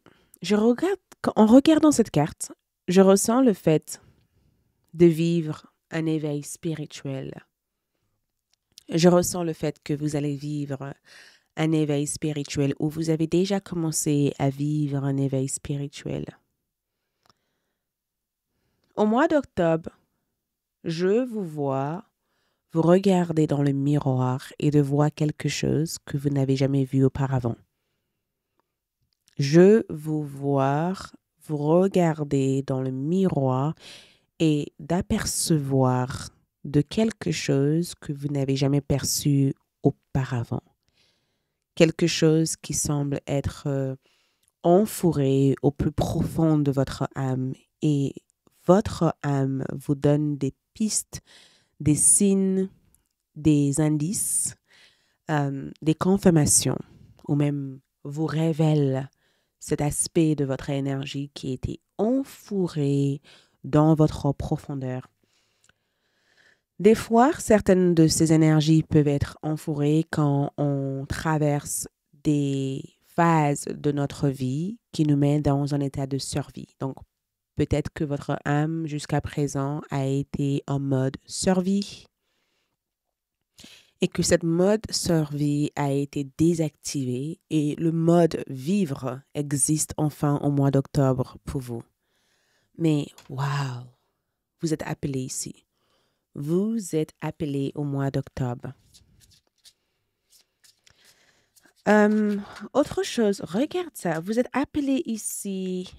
en regardant cette carte, je ressens le fait de vivre un éveil spirituel. Je ressens le fait que vous allez vivre un éveil spirituel ou vous avez déjà commencé à vivre un éveil spirituel. Au mois d'octobre, je vous vois vous regarder dans le miroir et de voir quelque chose que vous n'avez jamais vu auparavant. Je vous vois vous regarder dans le miroir et d'apercevoir de quelque chose que vous n'avez jamais perçu auparavant. Quelque chose qui semble être enfouré au plus profond de votre âme et votre âme vous donne des pistes, des signes, des indices, des confirmations ou même vous révèle cet aspect de votre énergie qui était enfouré dans votre profondeur. Des fois, certaines de ces énergies peuvent être enfourées quand on traverse des phases de notre vie qui nous mettent dans un état de survie. Donc, peut-être que votre âme jusqu'à présent a été en mode survie et que cette mode survie a été désactivée et le mode vivre existe enfin au mois d'octobre pour vous. Mais waouh, vous êtes appelé ici. Vous êtes appelé au mois d'octobre. Autre chose, regarde ça. Vous êtes appelé ici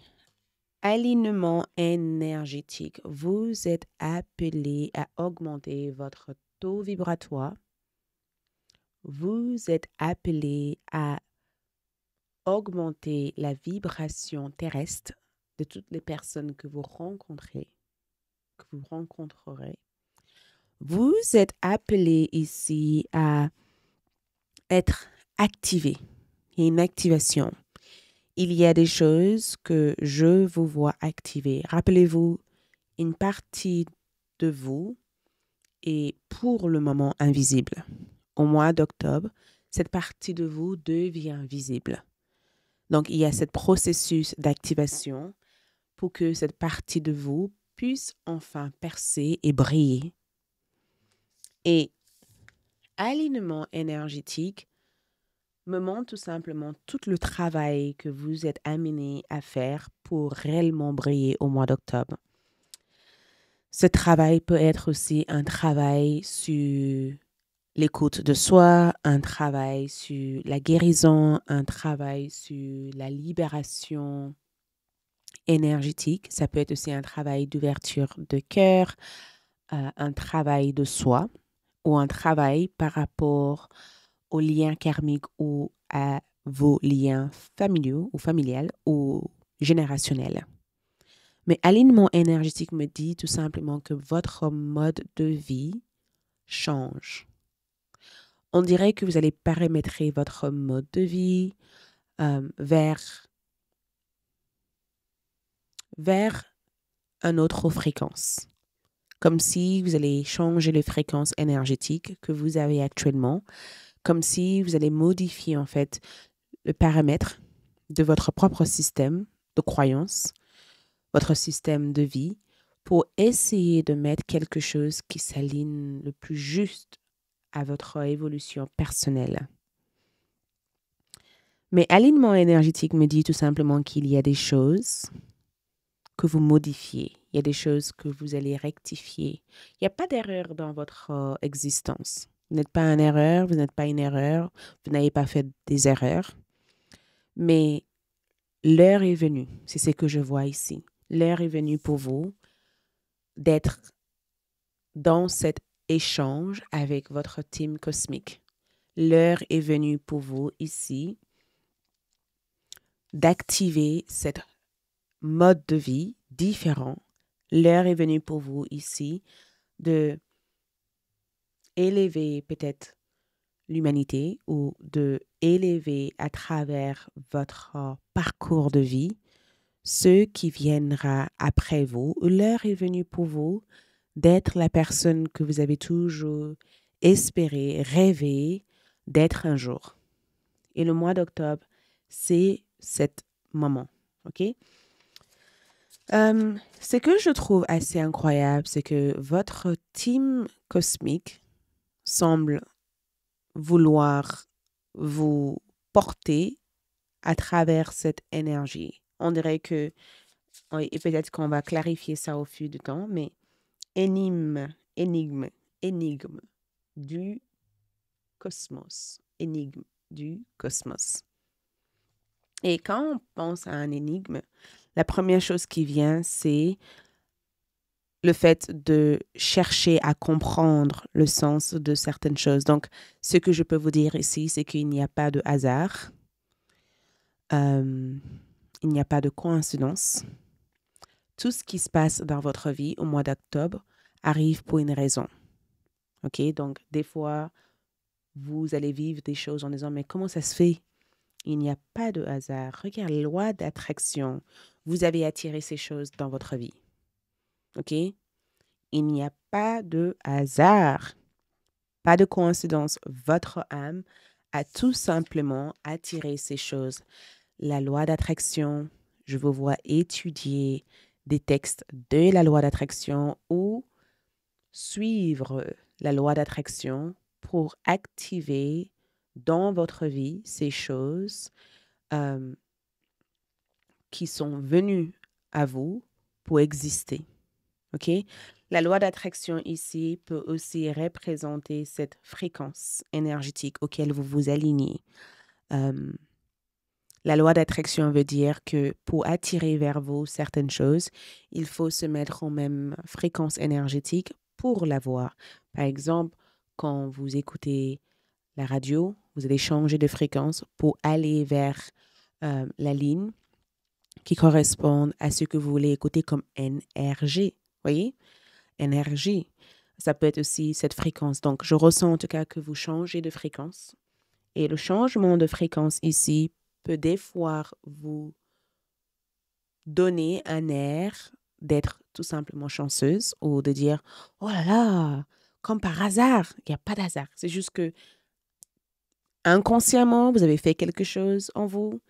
alignement énergétique. Vous êtes appelé à augmenter votre taux vibratoire. Vous êtes appelé à augmenter la vibration terrestre de toutes les personnes que vous rencontrez, que vous rencontrerez. Vous êtes appelé ici à être activé. Il y a une activation. Il y a des choses que je vous vois activer. Rappelez-vous, une partie de vous est pour le moment invisible. Au mois d'octobre, cette partie de vous devient visible. Donc, il y a ce processus d'activation pour que cette partie de vous puisse enfin percer et briller. Et alignement énergétique me montre tout simplement tout le travail que vous êtes amené à faire pour réellement briller au mois d'octobre. Ce travail peut être aussi un travail sur l'écoute de soi, un travail sur la guérison, un travail sur la libération énergétique. Ça peut être aussi un travail d'ouverture de cœur, un travail de soi ou un travail par rapport aux liens karmiques ou à vos liens familiaux ou familiales ou générationnels. Mais alignement énergétique me dit tout simplement que votre mode de vie change. On dirait que vous allez paramétrer votre mode de vie vers une autre fréquence. Comme si vous allez changer les fréquences énergétiques que vous avez actuellement, comme si vous allez modifier en fait le paramètre de votre propre système de croyance, votre système de vie, pour essayer de mettre quelque chose qui s'aligne le plus juste à votre évolution personnelle. Mais alignement énergétique me dit tout simplement qu'il y a des choses que vous modifiez. Il y a des choses que vous allez rectifier. Il n'y a pas d'erreur dans votre existence. Vous n'êtes pas une erreur, vous n'êtes pas une erreur, vous n'avez pas fait des erreurs. Mais l'heure est venue, c'est ce que je vois ici. L'heure est venue pour vous d'être dans cet échange avec votre team cosmique. L'heure est venue pour vous ici d'activer cette mode de vie différent. L'heure est venue pour vous ici de élever peut-être l'humanité ou de élever à travers votre parcours de vie ceux qui viendra après vous. L'heure est venue pour vous d'être la personne que vous avez toujours espéré, rêvé d'être un jour. Et le mois d'octobre, c'est cet moment, OK? Ce que je trouve assez incroyable, c'est que votre team cosmique semble vouloir vous porter à travers cette énergie. On dirait que, et peut-être qu'on va clarifier ça au fil du temps, mais énigme du cosmos. Énigme du cosmos. Et quand on pense à un énigme, la première chose qui vient, c'est le fait de chercher à comprendre le sens de certaines choses. Donc, ce que je peux vous dire ici, c'est qu'il n'y a pas de hasard. Il n'y a pas de coïncidence. Tout ce qui se passe dans votre vie au mois d'octobre arrive pour une raison. OK? Donc, des fois, vous allez vivre des choses en disant, mais comment ça se fait? Il n'y a pas de hasard. Regarde, loi d'attraction. Vous avez attiré ces choses dans votre vie. OK? Il n'y a pas de hasard. Pas de coïncidence. Votre âme a tout simplement attiré ces choses. La loi d'attraction, je vous vois étudier des textes de la loi d'attraction ou suivre la loi d'attraction pour activer dans votre vie ces choses qui sont venues à vous pour exister. OK? La loi d'attraction ici peut aussi représenter cette fréquence énergétique auquel vous vous alignez. La loi d'attraction veut dire que pour attirer vers vous certaines choses, il faut se mettre en même fréquence énergétique pour l'avoir. Par exemple, quand vous écoutez la radio, vous allez changer de fréquence pour aller vers la ligne qui correspond à ce que vous voulez écouter comme énergie. Voyez? Énergie. Ça peut être aussi cette fréquence. Donc, je ressens en tout cas que vous changez de fréquence. Et le changement de fréquence ici peut des fois vous donner un air d'être tout simplement chanceuse ou de dire « Oh là là, comme par hasard ». Il n'y a pas d'hasard. C'est juste que inconsciemment, vous avez fait quelque chose en vous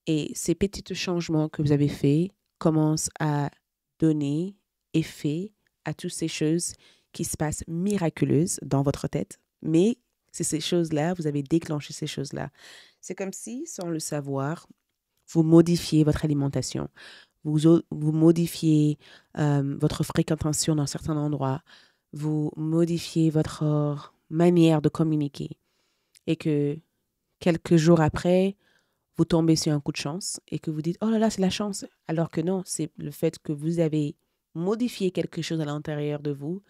et ces petits changements que vous avez faits commencent à donner effet à toutes ces choses qui se passent miraculeuses dans votre tête. Mais c'est ces choses-là, vous avez déclenché ces choses-là. C'est comme si, sans le savoir, vous modifiez votre alimentation, vous modifiez votre fréquentation dans certains endroits, vous modifiez votre manière de communiquer et que quelques jours après, vous tombez sur un coup de chance et que vous dites « Oh là là, c'est la chance !» Alors que non, c'est le fait que vous avez modifié quelque chose à l'intérieur de vous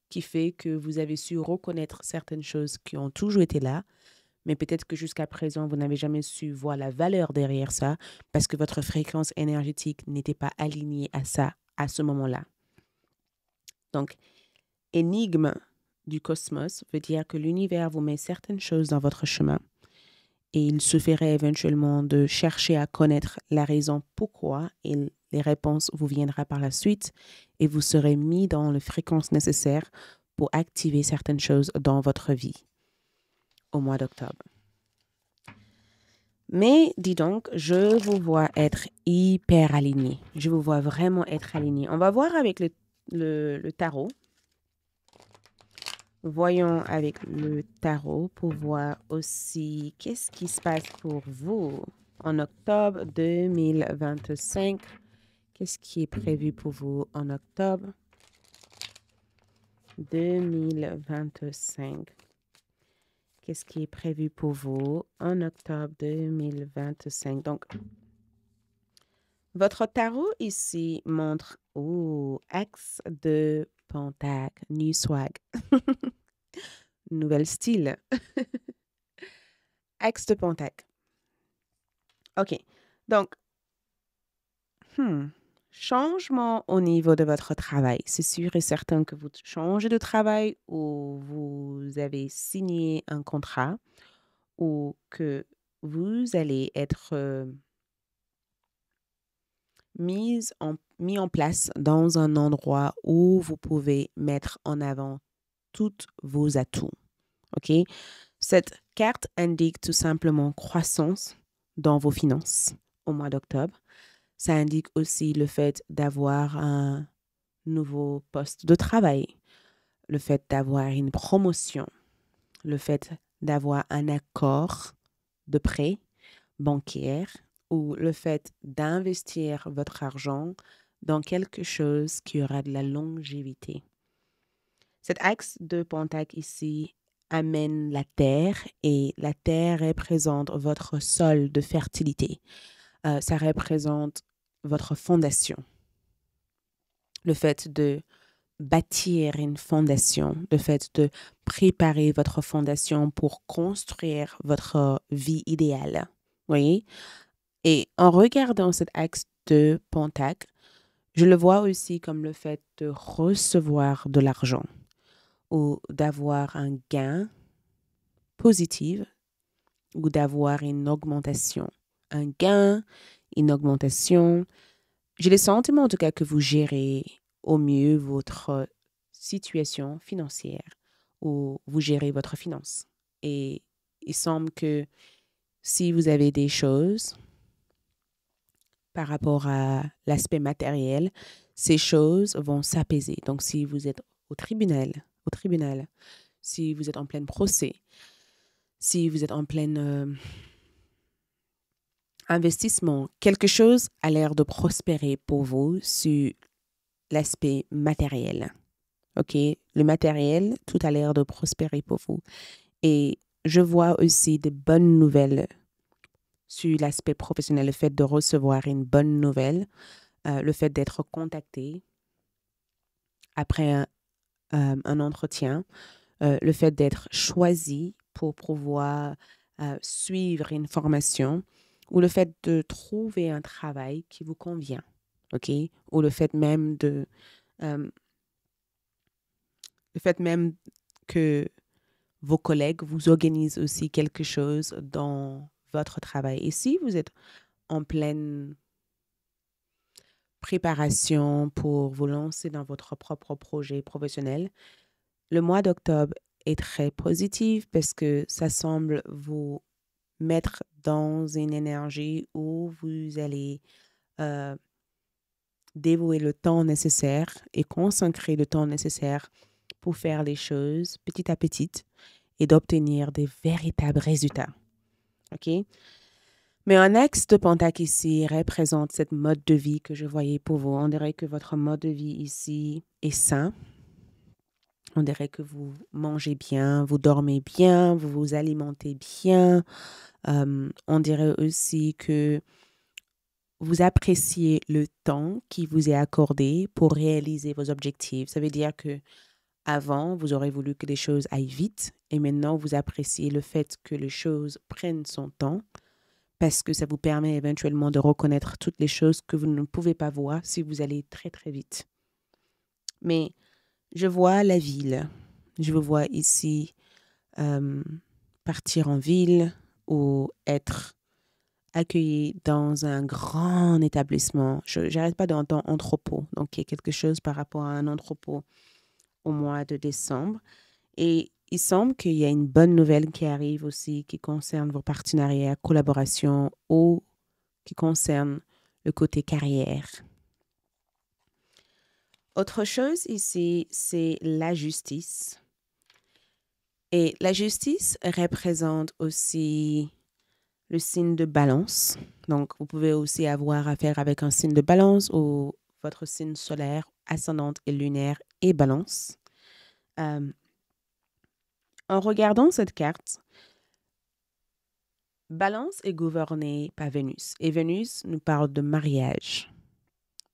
qui fait que vous avez su reconnaître certaines choses qui ont toujours été là, mais peut-être que jusqu'à présent, vous n'avez jamais su voir la valeur derrière ça parce que votre fréquence énergétique n'était pas alignée à ça à ce moment-là. Donc, énigme du cosmos veut dire que l'univers vous met certaines choses dans votre chemin et il suffirait éventuellement de chercher à connaître la raison pourquoi et les réponses vous viendront par la suite et vous serez mis dans les fréquences nécessaires pour activer certaines choses dans votre vie au mois d'octobre. Mais dis donc, je vous vois être hyper aligné. Je vous vois vraiment être aligné. On va voir avec le tarot. Voyons avec le tarot pour voir aussi qu'est-ce qui se passe pour vous en octobre 2025. Qu'est-ce qui est prévu pour vous en octobre 2025? Qu'est-ce qui est prévu pour vous en octobre 2025? Donc, votre tarot ici montre, axe de Pentacle, new swag, nouvel style, axe de Pentacle. OK. Donc, changement au niveau de votre travail. C'est sûr et certain que vous changez de travail ou vous avez signé un contrat ou que vous allez être mis en place dans un endroit où vous pouvez mettre en avant tous vos atouts. OK? Cette carte indique tout simplement croissance dans vos finances au mois d'octobre. Ça indique aussi le fait d'avoir un nouveau poste de travail, le fait d'avoir une promotion, le fait d'avoir un accord de prêt bancaire ou le fait d'investir votre argent dans quelque chose qui aura de la longévité. Cet axe de Pentacle ici amène la terre et la terre représente votre sol de fertilité. Ça représente votre fondation. Le fait de bâtir une fondation, le fait de préparer votre fondation pour construire votre vie idéale. Vous voyez? Et en regardant cet axe de Pentacle, je le vois aussi comme le fait de recevoir de l'argent ou d'avoir un gain positif ou d'avoir une augmentation. Un gain, une augmentation. J'ai le sentiment en tout cas que vous gérez au mieux votre situation financière ou vous gérez votre finance. Et il semble que si vous avez des choses par rapport à l'aspect matériel, ces choses vont s'apaiser. Donc, si vous êtes au tribunal, si vous êtes en plein procès, si vous êtes en plein investissement, quelque chose a l'air de prospérer pour vous sur l'aspect matériel. OK? Le matériel, tout a l'air de prospérer pour vous. Et je vois aussi de bonnes nouvelles sur l'aspect professionnel, le fait de recevoir une bonne nouvelle, le fait d'être contacté après un entretien, le fait d'être choisi pour pouvoir suivre une formation ou le fait de trouver un travail qui vous convient, OK? Ou le fait même que vos collègues vous organisent aussi quelque chose dans votre travail. Et si vous êtes en pleine préparation pour vous lancer dans votre propre projet professionnel, le mois d'octobre est très positif parce que ça semble vous mettre dans une énergie où vous allez dévouer le temps nécessaire et consacrer le temps nécessaire pour faire les choses petit à petit et d'obtenir des véritables résultats. OK? Mais un axe de Pentacle ici représente cette mode de vie que je voyais pour vous. On dirait que votre mode de vie ici est sain. On dirait que vous mangez bien, vous dormez bien, vous vous alimentez bien. On dirait aussi que vous appréciez le temps qui vous est accordé pour réaliser vos objectifs. Ça veut dire que avant, vous aurez voulu que les choses aillent vite et maintenant, vous appréciez le fait que les choses prennent son temps parce que ça vous permet éventuellement de reconnaître toutes les choses que vous ne pouvez pas voir si vous allez très, très vite. Mais je vois la ville. Je vous vois ici partir en ville ou être accueilli dans un grand établissement. Je n'arrête pas d'entendre entrepôt. Donc, il y a quelque chose par rapport à un entrepôt au mois de décembre. Et il semble qu'il y a une bonne nouvelle qui arrive aussi qui concerne vos partenariats, collaborations ou qui concerne le côté carrière. Autre chose ici, c'est la justice. Et la justice représente aussi le signe de balance. Donc, vous pouvez aussi avoir affaire avec un signe de balance ou votre signe solaire, ascendante et lunaire et balance. Euh, en regardant cette carte, balance est gouvernée par Vénus et Vénus nous parle de mariage.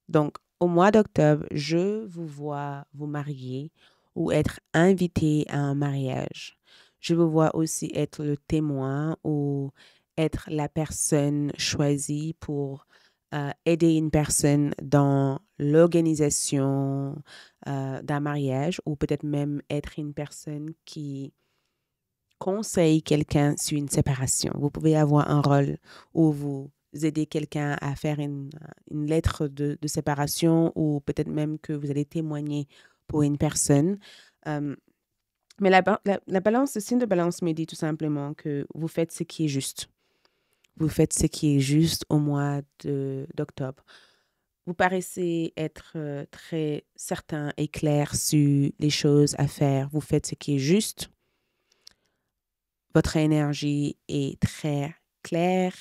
Donc, au mois d'octobre, je vous vois vous marier ou être invité à un mariage. Je vous vois aussi être le témoin ou être la personne choisie pour aider une personne dans l'organisation d'un mariage ou peut-être même être une personne qui conseille quelqu'un sur une séparation. Vous pouvez avoir un rôle où vous aidez quelqu'un à faire une lettre de séparation ou peut-être même que vous allez témoigner pour une personne. Euh, mais la balance, le signe de balance me dit tout simplement que vous faites ce qui est juste. Vous faites ce qui est juste au mois d'octobre. Vous paraissez être très certain et clair sur les choses à faire. Vous faites ce qui est juste. Votre énergie est très claire.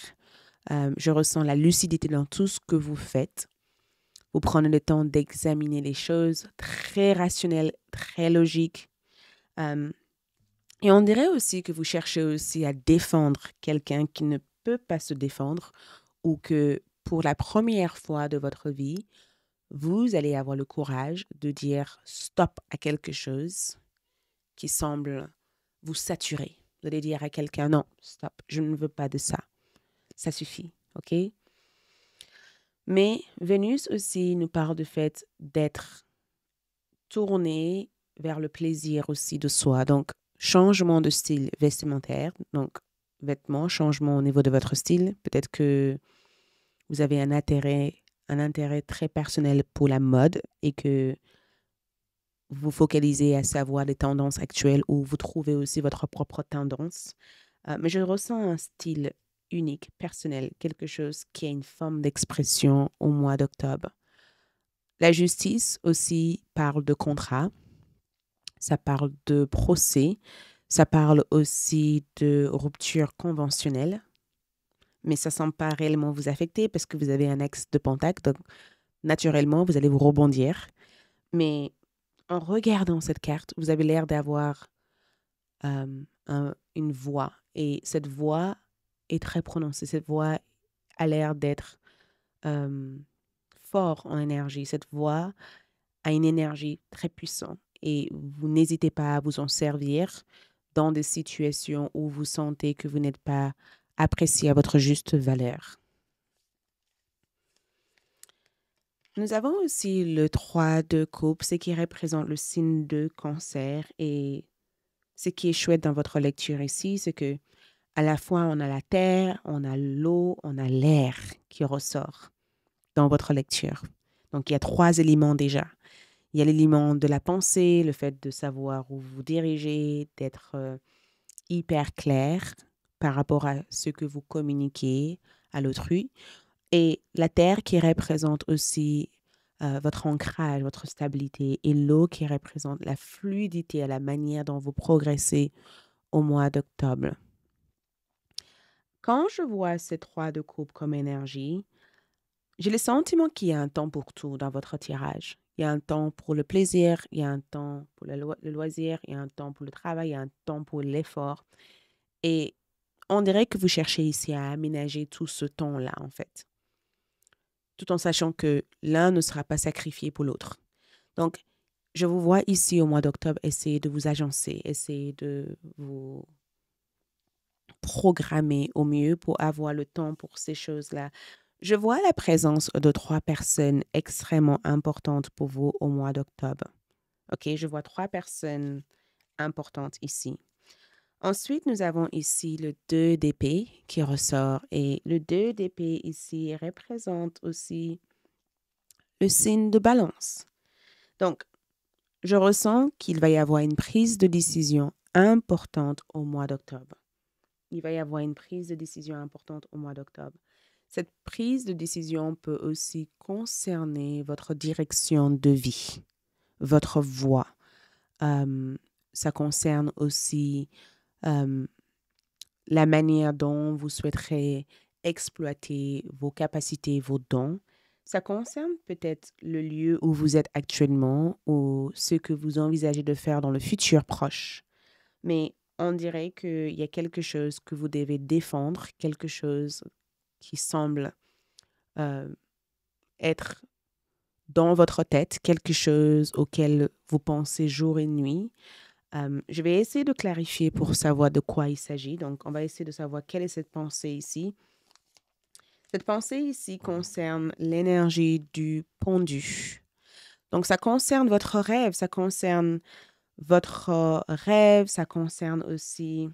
Je ressens la lucidité dans tout ce que vous faites. Vous prenez le temps d'examiner les choses, très rationnel, très logique. Et on dirait aussi que vous cherchez aussi à défendre quelqu'un qui ne peut pas se défendre ou que pour la première fois de votre vie, vous allez avoir le courage de dire stop à quelque chose qui semble vous saturer. Vous allez dire à quelqu'un, non, stop, je ne veux pas de ça. Ça suffit, OK? Mais Vénus aussi nous parle du fait d'être tourné vers le plaisir aussi de soi. Donc, changement de style vestimentaire. Donc, vêtements, changement au niveau de votre style. Peut-être que vous avez un intérêt très personnel pour la mode et que vous focalisez à savoir les tendances actuelles ou vous trouvez aussi votre propre tendance. Mais je ressens un style unique, personnel, quelque chose qui a une forme d'expression au mois d'octobre. La justice aussi parle de contrat, ça parle de procès, ça parle aussi de rupture conventionnelle, mais ça ne semble pas réellement vous affecter parce que vous avez un axe de pentacle, donc naturellement, vous allez vous rebondir. Mais en regardant cette carte, vous avez l'air d'avoir une voix. Et cette voix est très prononcée. Cette voix a l'air d'être fort en énergie. Cette voix a une énergie très puissante. Et vous n'hésitez pas à vous en servir dans des situations où vous sentez que vous n'êtes pas apprécié à votre juste valeur. Nous avons aussi le 3 de coupe, ce qui représente le signe de cancer. Et ce qui est chouette dans votre lecture ici, c'est que à la fois on a la terre, on a l'eau, on a l'air qui ressort dans votre lecture. Donc il y a 3 éléments déjà. Il y a l'élément de la pensée, le fait de savoir où vous dirigez, d'être hyper clair par rapport à ce que vous communiquez à l'autrui. Et la terre qui représente aussi votre ancrage, votre stabilité, et l'eau qui représente la fluidité, la manière dont vous progressez au mois d'octobre. Quand je vois ces 3 de coupe comme énergie, j'ai le sentiment qu'il y a un temps pour tout dans votre tirage. Il y a un temps pour le plaisir, il y a un temps pour le loisir, il y a un temps pour le travail, il y a un temps pour l'effort. Et on dirait que vous cherchez ici à aménager tout ce temps-là, en fait, tout en sachant que l'un ne sera pas sacrifié pour l'autre. Donc, je vous vois ici au mois d'octobre essayer de vous agencer, essayer de vous programmer au mieux pour avoir le temps pour ces choses-là. Je vois la présence de 3 personnes extrêmement importantes pour vous au mois d'octobre. OK, je vois 3 personnes importantes ici. Ensuite, nous avons ici le 2 d'épée qui ressort et le 2 d'épée ici représente aussi le signe de balance. Donc, je ressens qu'il va y avoir une prise de décision importante au mois d'octobre. Il va y avoir une prise de décision importante au mois d'octobre. Cette prise de décision peut aussi concerner votre direction de vie, votre voie. Ça concerne aussi la manière dont vous souhaiterez exploiter vos capacités, vos dons. Ça concerne peut-être le lieu où vous êtes actuellement ou ce que vous envisagez de faire dans le futur proche. Mais on dirait qu'il y a quelque chose que vous devez défendre, quelque chose qui semble euh, être dans votre tête, quelque chose auquel vous pensez jour et nuit. Je vais essayer de clarifier pour savoir de quoi il s'agit. Donc, on va essayer de savoir quelle est cette pensée ici. Cette pensée ici concerne l'énergie du pendu. Donc, ça concerne votre rêve, ça concerne ça concerne aussi,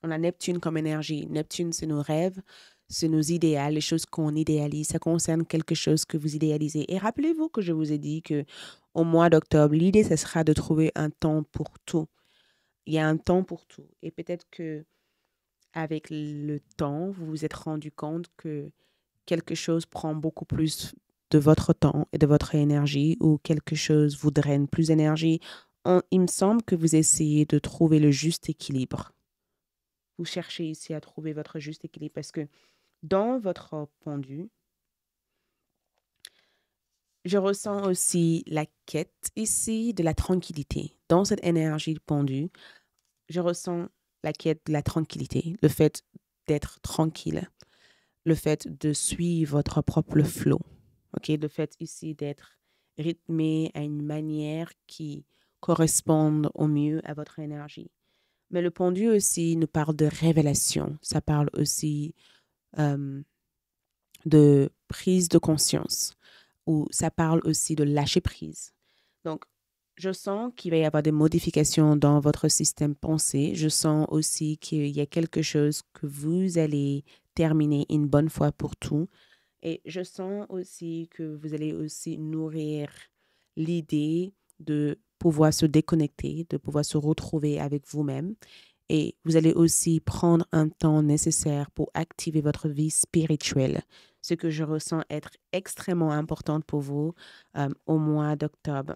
on a Neptune comme énergie. Neptune, c'est nos rêves, c'est nos idéaux, les choses qu'on idéalise. Ça concerne quelque chose que vous idéalisez. Et rappelez-vous que je vous ai dit que au mois d'octobre, l'idée, ce sera de trouver un temps pour tout. Il y a un temps pour tout. Et peut-être que avec le temps, vous vous êtes rendu compte que quelque chose prend beaucoup plus de votre temps et de votre énergie ou quelque chose vous draine plus d'énergie. Il me semble que vous essayez de trouver le juste équilibre. Vous cherchez ici à trouver votre juste équilibre parce que dans votre pendu, je ressens aussi la quête ici de la tranquillité. Dans cette énergie pendue, je ressens la quête de la tranquillité, le fait d'être tranquille, le fait de suivre votre propre flow, ok? Le fait ici d'être rythmé à une manière qui corresponde au mieux à votre énergie. Mais le pendu aussi nous parle de révélation, ça parle aussi euh, de prise de conscience, ou ça parle aussi de lâcher prise. Donc, je sens qu'il va y avoir des modifications dans votre système pensée. Je sens aussi qu'il y a quelque chose que vous allez terminer une bonne fois pour tout. Et je sens aussi que vous allez aussi nourrir l'idée de pouvoir se déconnecter, de pouvoir se retrouver avec vous-même. Et vous allez aussi prendre un temps nécessaire pour activer votre vie spirituelle, ce que je ressens être extrêmement important pour vous au mois d'octobre.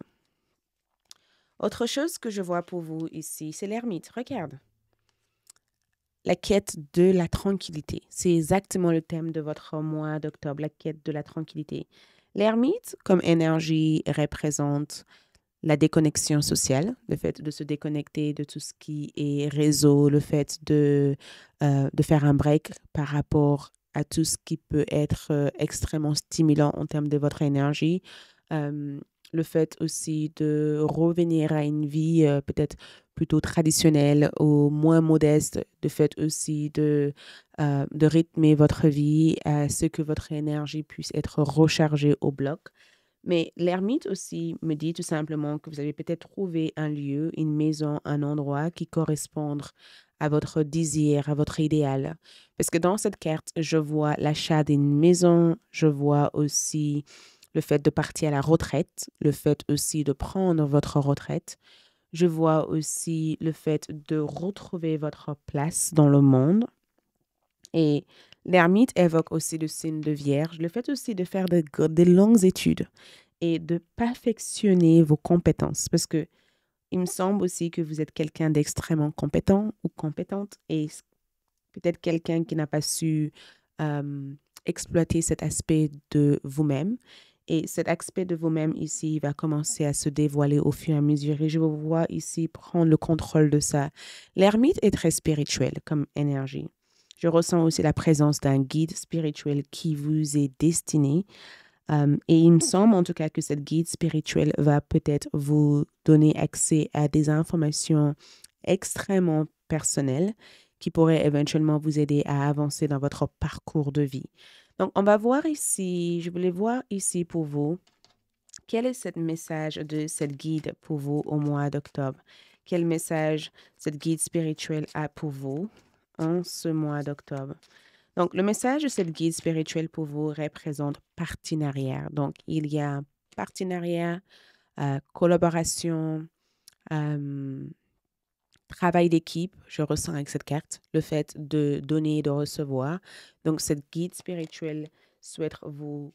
Autre chose que je vois pour vous ici, c'est l'ermite. Regarde. La quête de la tranquillité. C'est exactement le thème de votre mois d'octobre, la quête de la tranquillité. L'ermite, comme énergie, représente la déconnexion sociale, le fait de se déconnecter de tout ce qui est réseau, le fait de faire un break par rapport à tout ce qui peut être extrêmement stimulant en termes de votre énergie. Euh, le fait aussi de revenir à une vie peut-être plutôt traditionnelle ou moins modeste, le fait aussi de rythmer votre vie à ce que votre énergie puisse être rechargée au bloc. Mais l'ermite aussi me dit tout simplement que vous avez peut-être trouvé un lieu, une maison, un endroit qui correspondent à votre désir, à votre idéal. Parce que dans cette carte, je vois l'achat d'une maison, je vois aussi le fait de partir à la retraite, le fait aussi de prendre votre retraite. Je vois aussi le fait de retrouver votre place dans le monde. Et l'ermite évoque aussi le signe de Vierge, le fait aussi de faire des longues études et de perfectionner vos compétences. Parce que il me semble aussi que vous êtes quelqu'un d'extrêmement compétent ou compétente et peut-être quelqu'un qui n'a pas su euh, exploiter cet aspect de vous-même. Et cet aspect de vous-même ici va commencer à se dévoiler au fur et à mesure. Et je vous vois ici prendre le contrôle de ça. L'ermite est très spirituel comme énergie. Je ressens aussi la présence d'un guide spirituel qui vous est destiné. Et il me semble en tout cas que cette guide spirituel va peut-être vous donner accès à des informations extrêmement personnelles qui pourraient éventuellement vous aider à avancer dans votre parcours de vie. Donc, on va voir ici, je voulais voir ici pour vous, quel est ce message de cette guide pour vous au mois d'octobre? Quel message cette guide spirituelle a pour vous en ce mois d'octobre? Donc, le message de cette guide spirituelle pour vous représente partenariat. Donc, il y a partenariat, collaboration, euh, travail d'équipe, je ressens avec cette carte, le fait de donner et de recevoir. Donc, cette guide spirituelle souhaite vous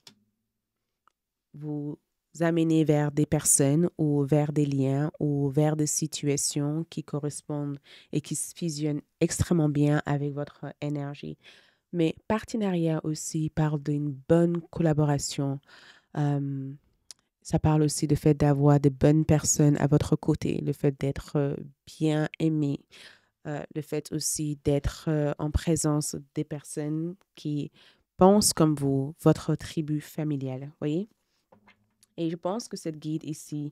amener vers des personnes ou vers des liens ou vers des situations qui correspondent et qui se fusionnent extrêmement bien avec votre énergie. Mais partenariat aussi parle d'une bonne collaboration. Euh, Ça parle aussi du fait d'avoir des bonnes personnes à votre côté, le fait d'être bien aimé, le fait aussi d'être en présence des personnes qui pensent comme vous, votre tribu familiale, voyez? Et je pense que cette guide ici,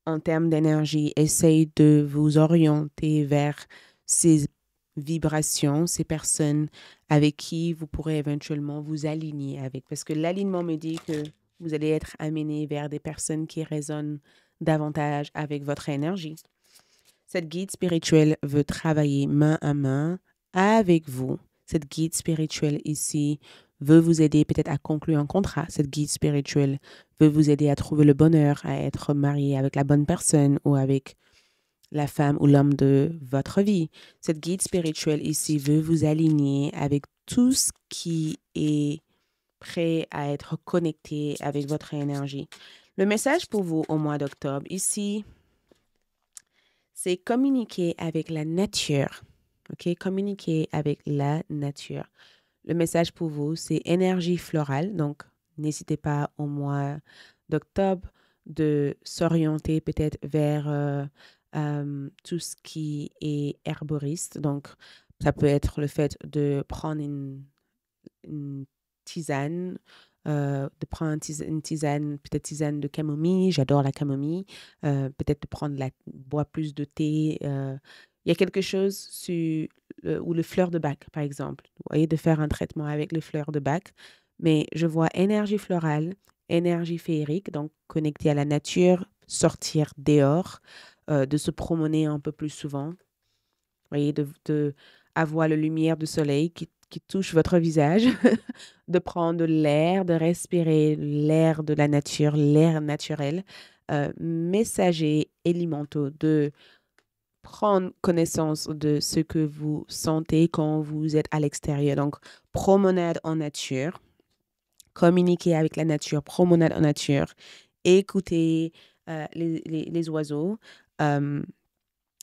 en termes d'énergie, essaye de vous orienter vers ces vibrations, ces personnes avec qui vous pourrez éventuellement vous aligner avec. Parce que l'alignement me dit que vous allez être amené vers des personnes qui résonnent davantage avec votre énergie. Cette guide spirituelle veut travailler main à main avec vous. Cette guide spirituelle ici veut vous aider peut-être à conclure un contrat. Cette guide spirituelle veut vous aider à trouver le bonheur, à être marié avec la bonne personne ou avec la femme ou l'homme de votre vie. Cette guide spirituelle ici veut vous aligner avec tout ce qui est prêt à être connecté avec votre énergie. Le message pour vous au mois d'octobre ici, c'est communiquer avec la nature. OK? Communiquer avec la nature. Le message pour vous, c'est énergie florale. Donc, n'hésitez pas au mois d'octobre de s'orienter peut-être vers tout ce qui est herboriste. Donc, ça peut être le fait de prendre une tisane, de prendre une tisane, peut-être tisane de camomille. J'adore la camomille. Peut-être de prendre boire plus de thé. Il y a quelque chose ou le fleur de bac, par exemple. Vous voyez, de faire un traitement avec le fleur de bac. Mais je vois énergie florale, énergie féerique, donc connectée à la nature, sortir dehors, de se promener un peu plus souvent. Vous voyez, de avoir la lumière du soleil qui touche votre visage, de prendre l'air, de respirer l'air de la nature, l'air naturel, messagers élémentaux, de prendre connaissance de ce que vous sentez quand vous êtes à l'extérieur. Donc, promenade en nature, communiquer avec la nature, promenade en nature, écouter les oiseaux. Euh,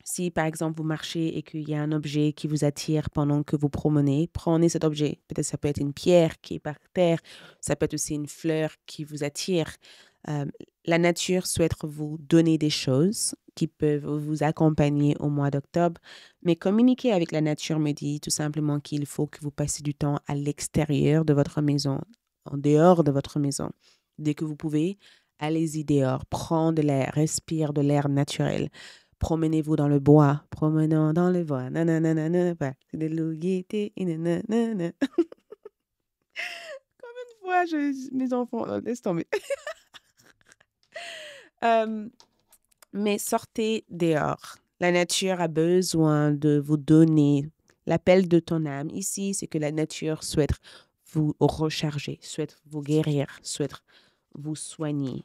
Si, par exemple, vous marchez et qu'il y a un objet qui vous attire pendant que vous promenez, prenez cet objet. Peut-être ça peut être une pierre qui est par terre, ça peut être aussi une fleur qui vous attire. Euh, la nature souhaite vous donner des choses qui peuvent vous accompagner au mois d'octobre, mais communiquer avec la nature me dit tout simplement qu'il faut que vous passiez du temps à l'extérieur de votre maison, en dehors de votre maison. Dès que vous pouvez, allez-y dehors, prendre de l'air, respire de l'air naturel. Promenez-vous dans le bois, promenons dans le bois, nanana, de l'eau gaieté, nanana. Combien de fois mes enfants, laisse tomber. Euh, mais sortez dehors. La nature a besoin de vous donner l'appel de ton âme. Ici, c'est que la nature souhaite vous recharger, souhaite vous guérir, souhaite vous soigner.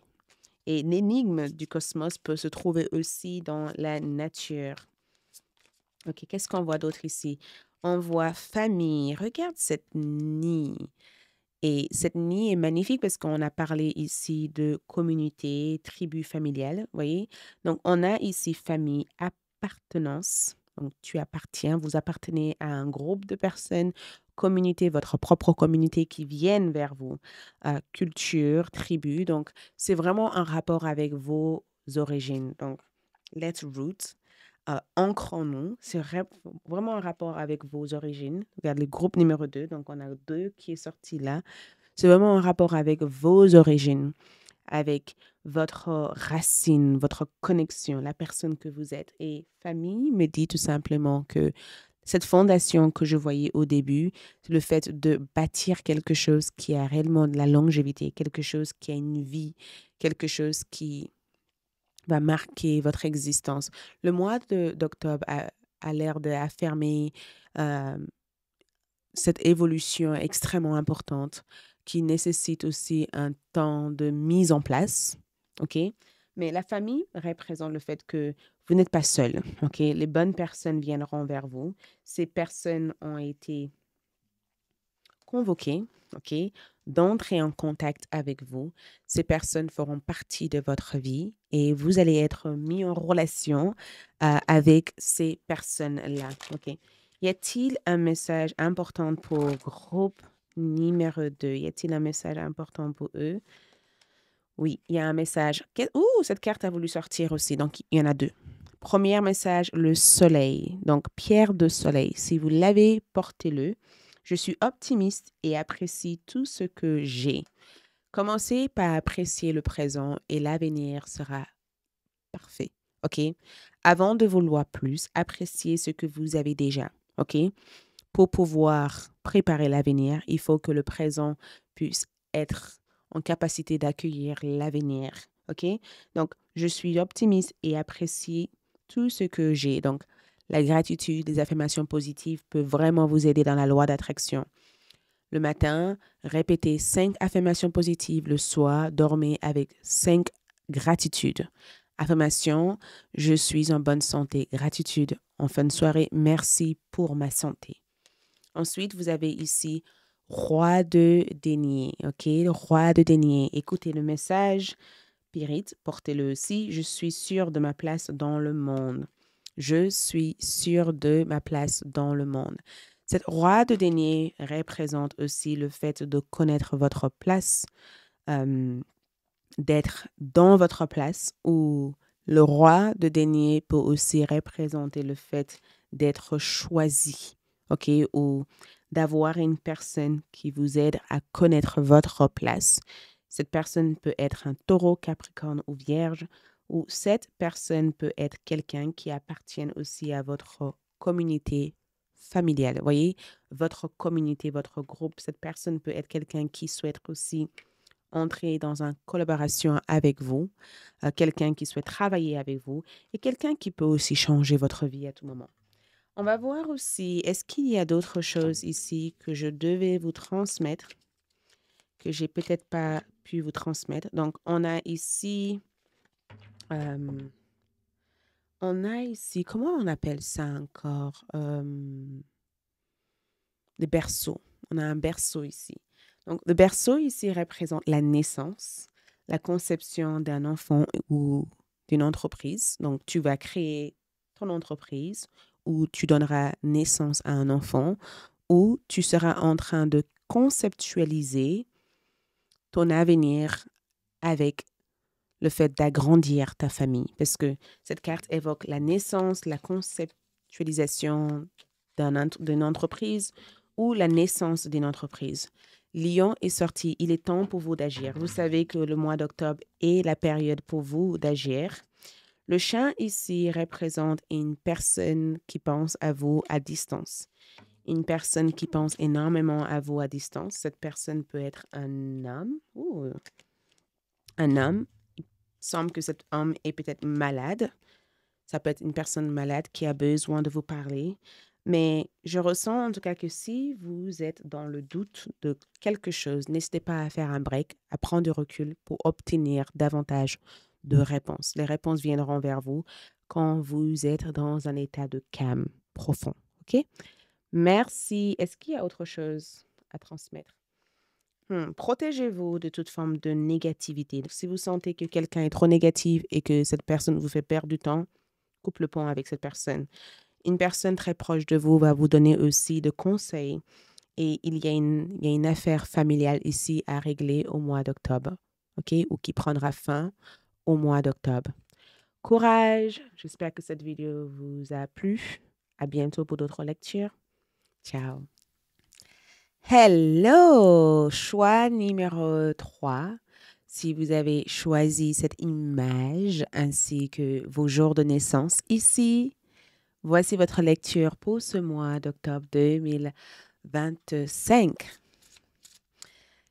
Et l'énigme du cosmos peut se trouver aussi dans la nature. OK, qu'est-ce qu'on voit d'autre ici? On voit famille. Regarde cette nid. Et cette nid est magnifique parce qu'on a parlé ici de communauté, tribu familiale, vous voyez? Donc, on a ici famille, appartenance. Donc, tu appartiens, vous appartenez à un groupe de personnes, communauté, votre propre communauté qui viennent vers vous, culture, tribu. Donc, c'est vraiment un rapport avec vos origines. Donc, let's root. Ancrons-nous, c'est vraiment un rapport avec vos origines. Regarde le groupe numéro 2, donc on a 2 qui est sorti là. C'est vraiment un rapport avec vos origines, avec votre racine, votre connexion, la personne que vous êtes. Et famille me dit tout simplement que cette fondation que je voyais au début, c'est le fait de bâtir quelque chose qui a réellement de la longévité, quelque chose qui a une vie, quelque chose qui va marquer votre existence. Le mois d'octobre a l'air d'affirmer euh, cette évolution extrêmement importante qui nécessite aussi un temps de mise en place, OK? Mais la famille représente le fait que vous n'êtes pas seul, OK? Les bonnes personnes viendront vers vous. Ces personnes ont été convoquer, OK, d'entrer en contact avec vous. Ces personnes feront partie de votre vie et vous allez être mis en relation avec ces personnes-là, OK. Y a-t-il un message important pour groupe numéro 2? Y a-t-il un message important pour eux? Oui, il y a un message. Ouh, cette carte a voulu sortir aussi, donc il y en a deux. Premier message, le soleil. Donc, pierre de soleil. Si vous l'avez, portez-le. Je suis optimiste et apprécie tout ce que j'ai. Commencez par apprécier le présent et l'avenir sera parfait. OK? Avant de vouloir plus, appréciez ce que vous avez déjà. OK? Pour pouvoir préparer l'avenir, il faut que le présent puisse être en capacité d'accueillir l'avenir. OK? Donc, je suis optimiste et apprécie tout ce que j'ai. Donc, la gratitude, les affirmations positives peuvent vraiment vous aider dans la loi d'attraction. Le matin, répétez 5 affirmations positives. Le soir, dormez avec 5 gratitudes. Affirmation, je suis en bonne santé. Gratitude. En fin de soirée, merci pour ma santé. Ensuite, vous avez ici roi de denier. OK? Roi de denier. Écoutez le message. Pirit, portez-le aussi. Je suis sûr de ma place dans le monde. Je suis sûr de ma place dans le monde. Cette roi de denier représente aussi le fait de connaître votre place, d'être dans votre place, ou le roi de denier peut aussi représenter le fait d'être choisi, OK, ou d'avoir une personne qui vous aide à connaître votre place. Cette personne peut être un taureau, capricorne ou vierge, ou cette personne peut être quelqu'un qui appartient aussi à votre communauté familiale. Vous voyez, votre communauté, votre groupe, cette personne peut être quelqu'un qui souhaite aussi entrer dans une collaboration avec vous, quelqu'un qui souhaite travailler avec vous et quelqu'un qui peut aussi changer votre vie à tout moment. On va voir aussi, est-ce qu'il y a d'autres choses ici que je devais vous transmettre, que j'ai peut-être pas pu vous transmettre. Donc, comment on appelle ça encore? Des berceaux. On a un berceau ici. Donc, le berceau ici représente la naissance, la conception d'un enfant ou d'une entreprise. Donc, tu vas créer ton entreprise ou tu donneras naissance à un enfant ou tu seras en train de conceptualiser ton avenir avec le fait d'agrandir ta famille. Parce que cette carte évoque la naissance, la conceptualisation d'une entreprise ou la naissance d'une entreprise. Lion est sorti, il est temps pour vous d'agir. Vous savez que le mois d'octobre est la période pour vous d'agir. Le chat ici représente une personne qui pense à vous à distance. Une personne qui pense énormément à vous à distance. Cette personne peut être un homme. Un homme. Il semble que cet homme est peut-être malade. Ça peut être une personne malade qui a besoin de vous parler. Mais je ressens en tout cas que si vous êtes dans le doute de quelque chose, n'hésitez pas à faire un break, à prendre du recul pour obtenir davantage de réponses. Les réponses viendront vers vous quand vous êtes dans un état de calme profond. OK? Merci. Est-ce qu'il y a autre chose à transmettre? Protégez-vous de toute forme de négativité. Donc, si vous sentez que quelqu'un est trop négatif et que cette personne vous fait perdre du temps, coupe le pont avec cette personne. Une personne très proche de vous va vous donner aussi de conseils et il y a une affaire familiale ici à régler au mois d'octobre, OK? Ou qui prendra fin au mois d'octobre. Courage! J'espère que cette vidéo vous a plu. À bientôt pour d'autres lectures. Ciao! Hello! Choix numéro 3. Si vous avez choisi cette image ainsi que vos jours de naissance ici, voici votre lecture pour ce mois d'octobre 2025.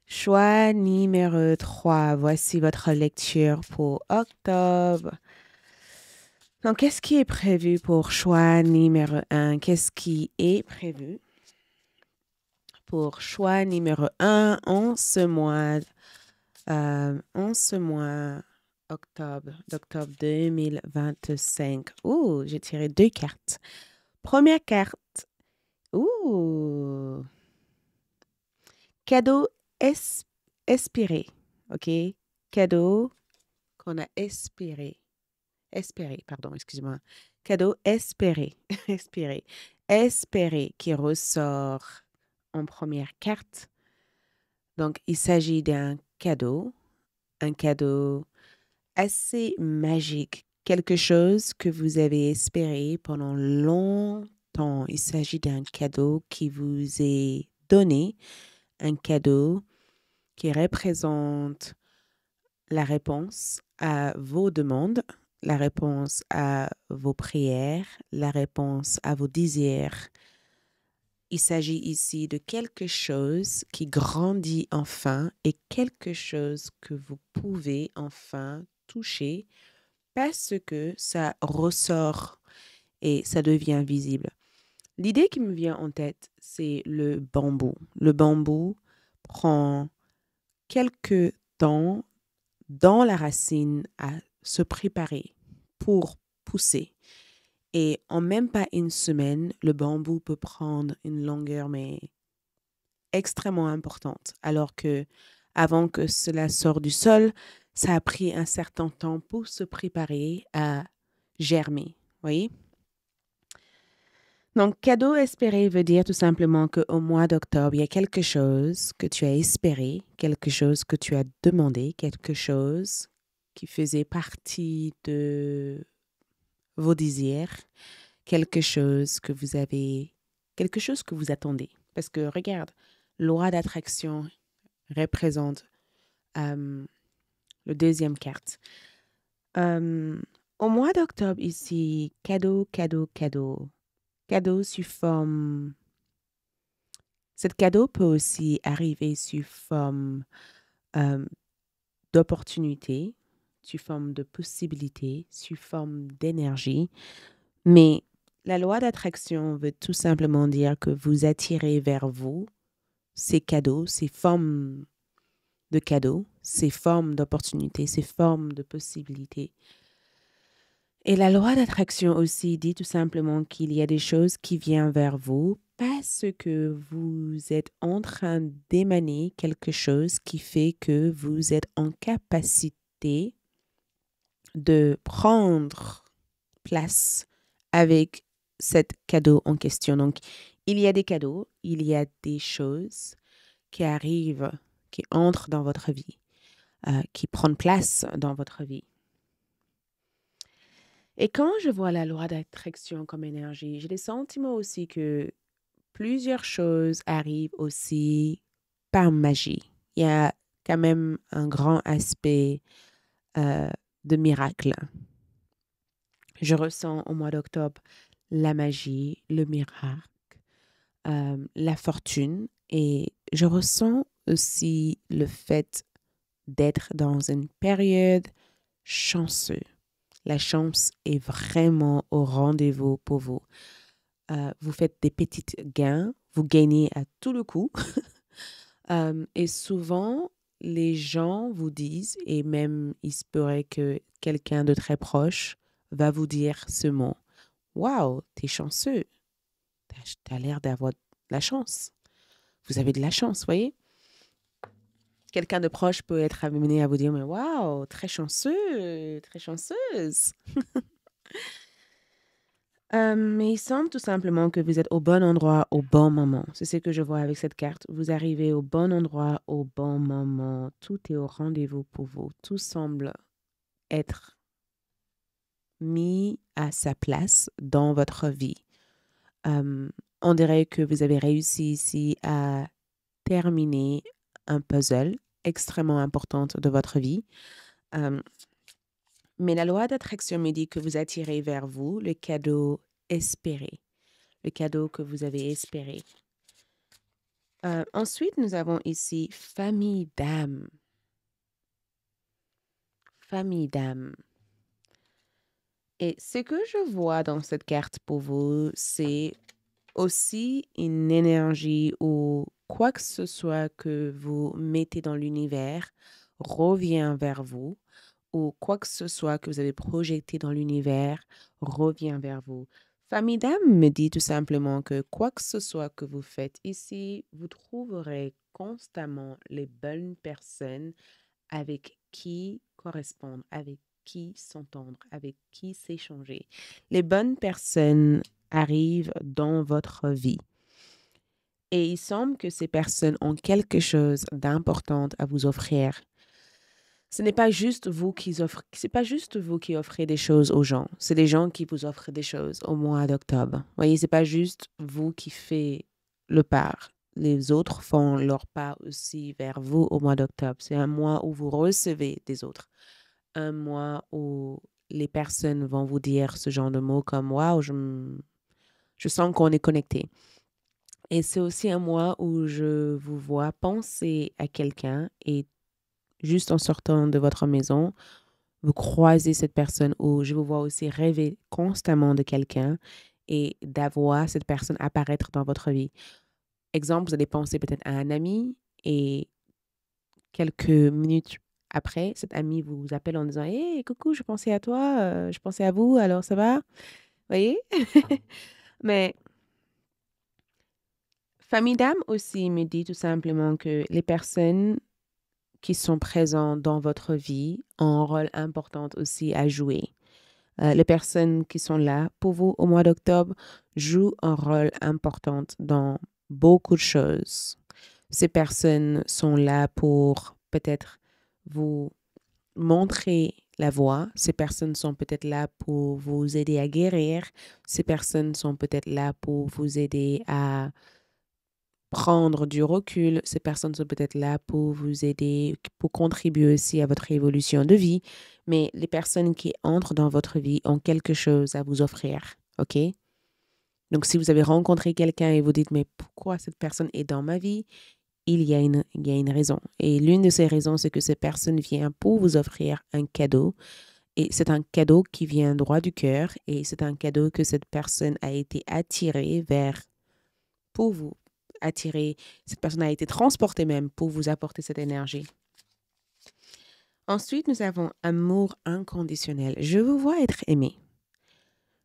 Choix numéro 3. Voici votre lecture pour octobre. Donc, qu'est-ce qui est prévu pour choix numéro 1? Qu'est-ce qui est prévu pour choix numéro 1 en ce mois d'octobre 2025? Ouh, j'ai tiré 2 cartes. Première carte. Ouh. cadeau es espéré, OK? Cadeau qu'on a espéré, pardon, excuse-moi. Cadeau espéré, espéré, espéré qui ressort en première carte. Donc, il s'agit d'un cadeau, un cadeau assez magique, quelque chose que vous avez espéré pendant longtemps. Il s'agit d'un cadeau qui vous est donné, un cadeau qui représente la réponse à vos demandes, la réponse à vos prières, la réponse à vos désirs. Il s'agit ici de quelque chose qui grandit enfin et quelque chose que vous pouvez enfin toucher parce que ça ressort et ça devient visible. L'idée qui me vient en tête, c'est le bambou. Le bambou prend quelques temps dans la racine à se préparer pour pousser. Et en même pas une semaine, le bambou peut prendre une longueur mais extrêmement importante. Alors que avant que cela sorte du sol, ça a pris un certain temps pour se préparer à germer. Voyez? Donc, cadeau espéré veut dire tout simplement qu'au mois d'octobre, il y a quelque chose que tu as espéré, quelque chose que tu as demandé, quelque chose qui faisait partie de vos désirs, quelque chose que vous attendez. Parce que regarde, loi d'attraction représente le deuxième carte. Au mois d'octobre ici, cadeau, cadeau, cadeau. Cadeau sous forme. Cet cadeau peut aussi arriver sous forme d'opportunité, sous forme de possibilité, sous forme d'énergie. Mais la loi d'attraction veut tout simplement dire que vous attirez vers vous ces cadeaux, ces formes de cadeaux, ces formes d'opportunités, ces formes de possibilités. Et la loi d'attraction aussi dit tout simplement qu'il y a des choses qui viennent vers vous parce que vous êtes en train d'émaner quelque chose qui fait que vous êtes en capacité de prendre place avec cet cadeau en question. Donc, il y a des cadeaux, il y a des choses qui arrivent, qui entrent dans votre vie, qui prennent place dans votre vie. Et quand je vois la loi d'attraction comme énergie, j'ai le sentiment aussi que plusieurs choses arrivent aussi par magie. Il y a quand même un grand aspect de miracle. Je ressens au mois d'octobre la magie, le miracle, la fortune et je ressens aussi le fait d'être dans une période chanceuse. La chance est vraiment au rendez-vous pour vous. Vous faites des petits gains, vous gagnez à tout le coup. Et souvent, les gens vous disent, et même il se pourrait que quelqu'un de très proche va vous dire ce mot. Waouh, t'es chanceux. T'as l'air d'avoir de la chance. Vous avez de la chance, voyez? Quelqu'un de proche peut être amené à vous dire, mais waouh, très chanceux, très chanceuse. Mais il semble tout simplement que vous êtes au bon endroit au bon moment. C'est ce que je vois avec cette carte. Vous arrivez au bon endroit au bon moment. Tout est au rendez-vous pour vous. Tout semble être mis à sa place dans votre vie. On dirait que vous avez réussi ici à terminer un puzzle extrêmement important de votre vie. Mais la loi d'attraction me dit que vous attirez vers vous le cadeau espéré, le cadeau que vous avez espéré. Ensuite, nous avons ici famille d'âme. Famille d'âme. Et ce que je vois dans cette carte pour vous, c'est aussi une énergie ou quoi que ce soit que vous mettez dans l'univers revient vers vous ou quoi que ce soit que vous avez projeté dans l'univers revient vers vous. Famille d'âme me dit tout simplement que quoi que ce soit que vous faites ici, vous trouverez constamment les bonnes personnes avec qui correspondre, avec qui s'entendre, avec qui s'échanger. Les bonnes personnes arrivent dans votre vie. Et il semble que ces personnes ont quelque chose d'important à vous offrir. Ce n'est pas juste vous qui offrez, c'est pas juste vous qui offrez des choses aux gens. C'est les gens qui vous offrent des choses au mois d'octobre. Vous voyez, c'est pas juste vous qui faites le part. Les autres font leur part aussi vers vous au mois d'octobre. C'est un mois où vous recevez des autres. Un mois où les personnes vont vous dire ce genre de mots comme waouh, je sens qu'on est connecté. Et c'est aussi un mois où je vous vois penser à quelqu'un et juste en sortant de votre maison, vous croisez cette personne ou je vous vois aussi rêver constamment de quelqu'un et d'avoir cette personne apparaître dans votre vie. Exemple, vous allez penser peut-être à un ami et quelques minutes après, cet ami vous appelle en disant hey, coucou, je pensais à toi, je pensais à vous, alors ça va? Vous voyez? Mais famille d'âme aussi me dit tout simplement que les personnes qui sont présentes dans votre vie ont un rôle important aussi à jouer. Les personnes qui sont là pour vous au mois d'octobre jouent un rôle important dans beaucoup de choses. Ces personnes sont là pour peut-être vous montrer la voie. Ces personnes sont peut-être là pour vous aider à guérir. Ces personnes sont peut-être là pour vous aider à prendre du recul. Ces personnes sont peut-être là pour vous aider, pour contribuer aussi à votre évolution de vie. Mais les personnes qui entrent dans votre vie ont quelque chose à vous offrir. OK? Donc, si vous avez rencontré quelqu'un et vous dites, mais pourquoi cette personne est dans ma vie? Il y a une raison. Et l'une de ces raisons, c'est que cette personne vient pour vous offrir un cadeau. Et c'est un cadeau qui vient droit du cœur. Et c'est un cadeau que cette personne a été attirée vers pour vous attirer. Cette personne a été transportée même pour vous apporter cette énergie. Ensuite, nous avons amour inconditionnel. Je vous vois être aimé.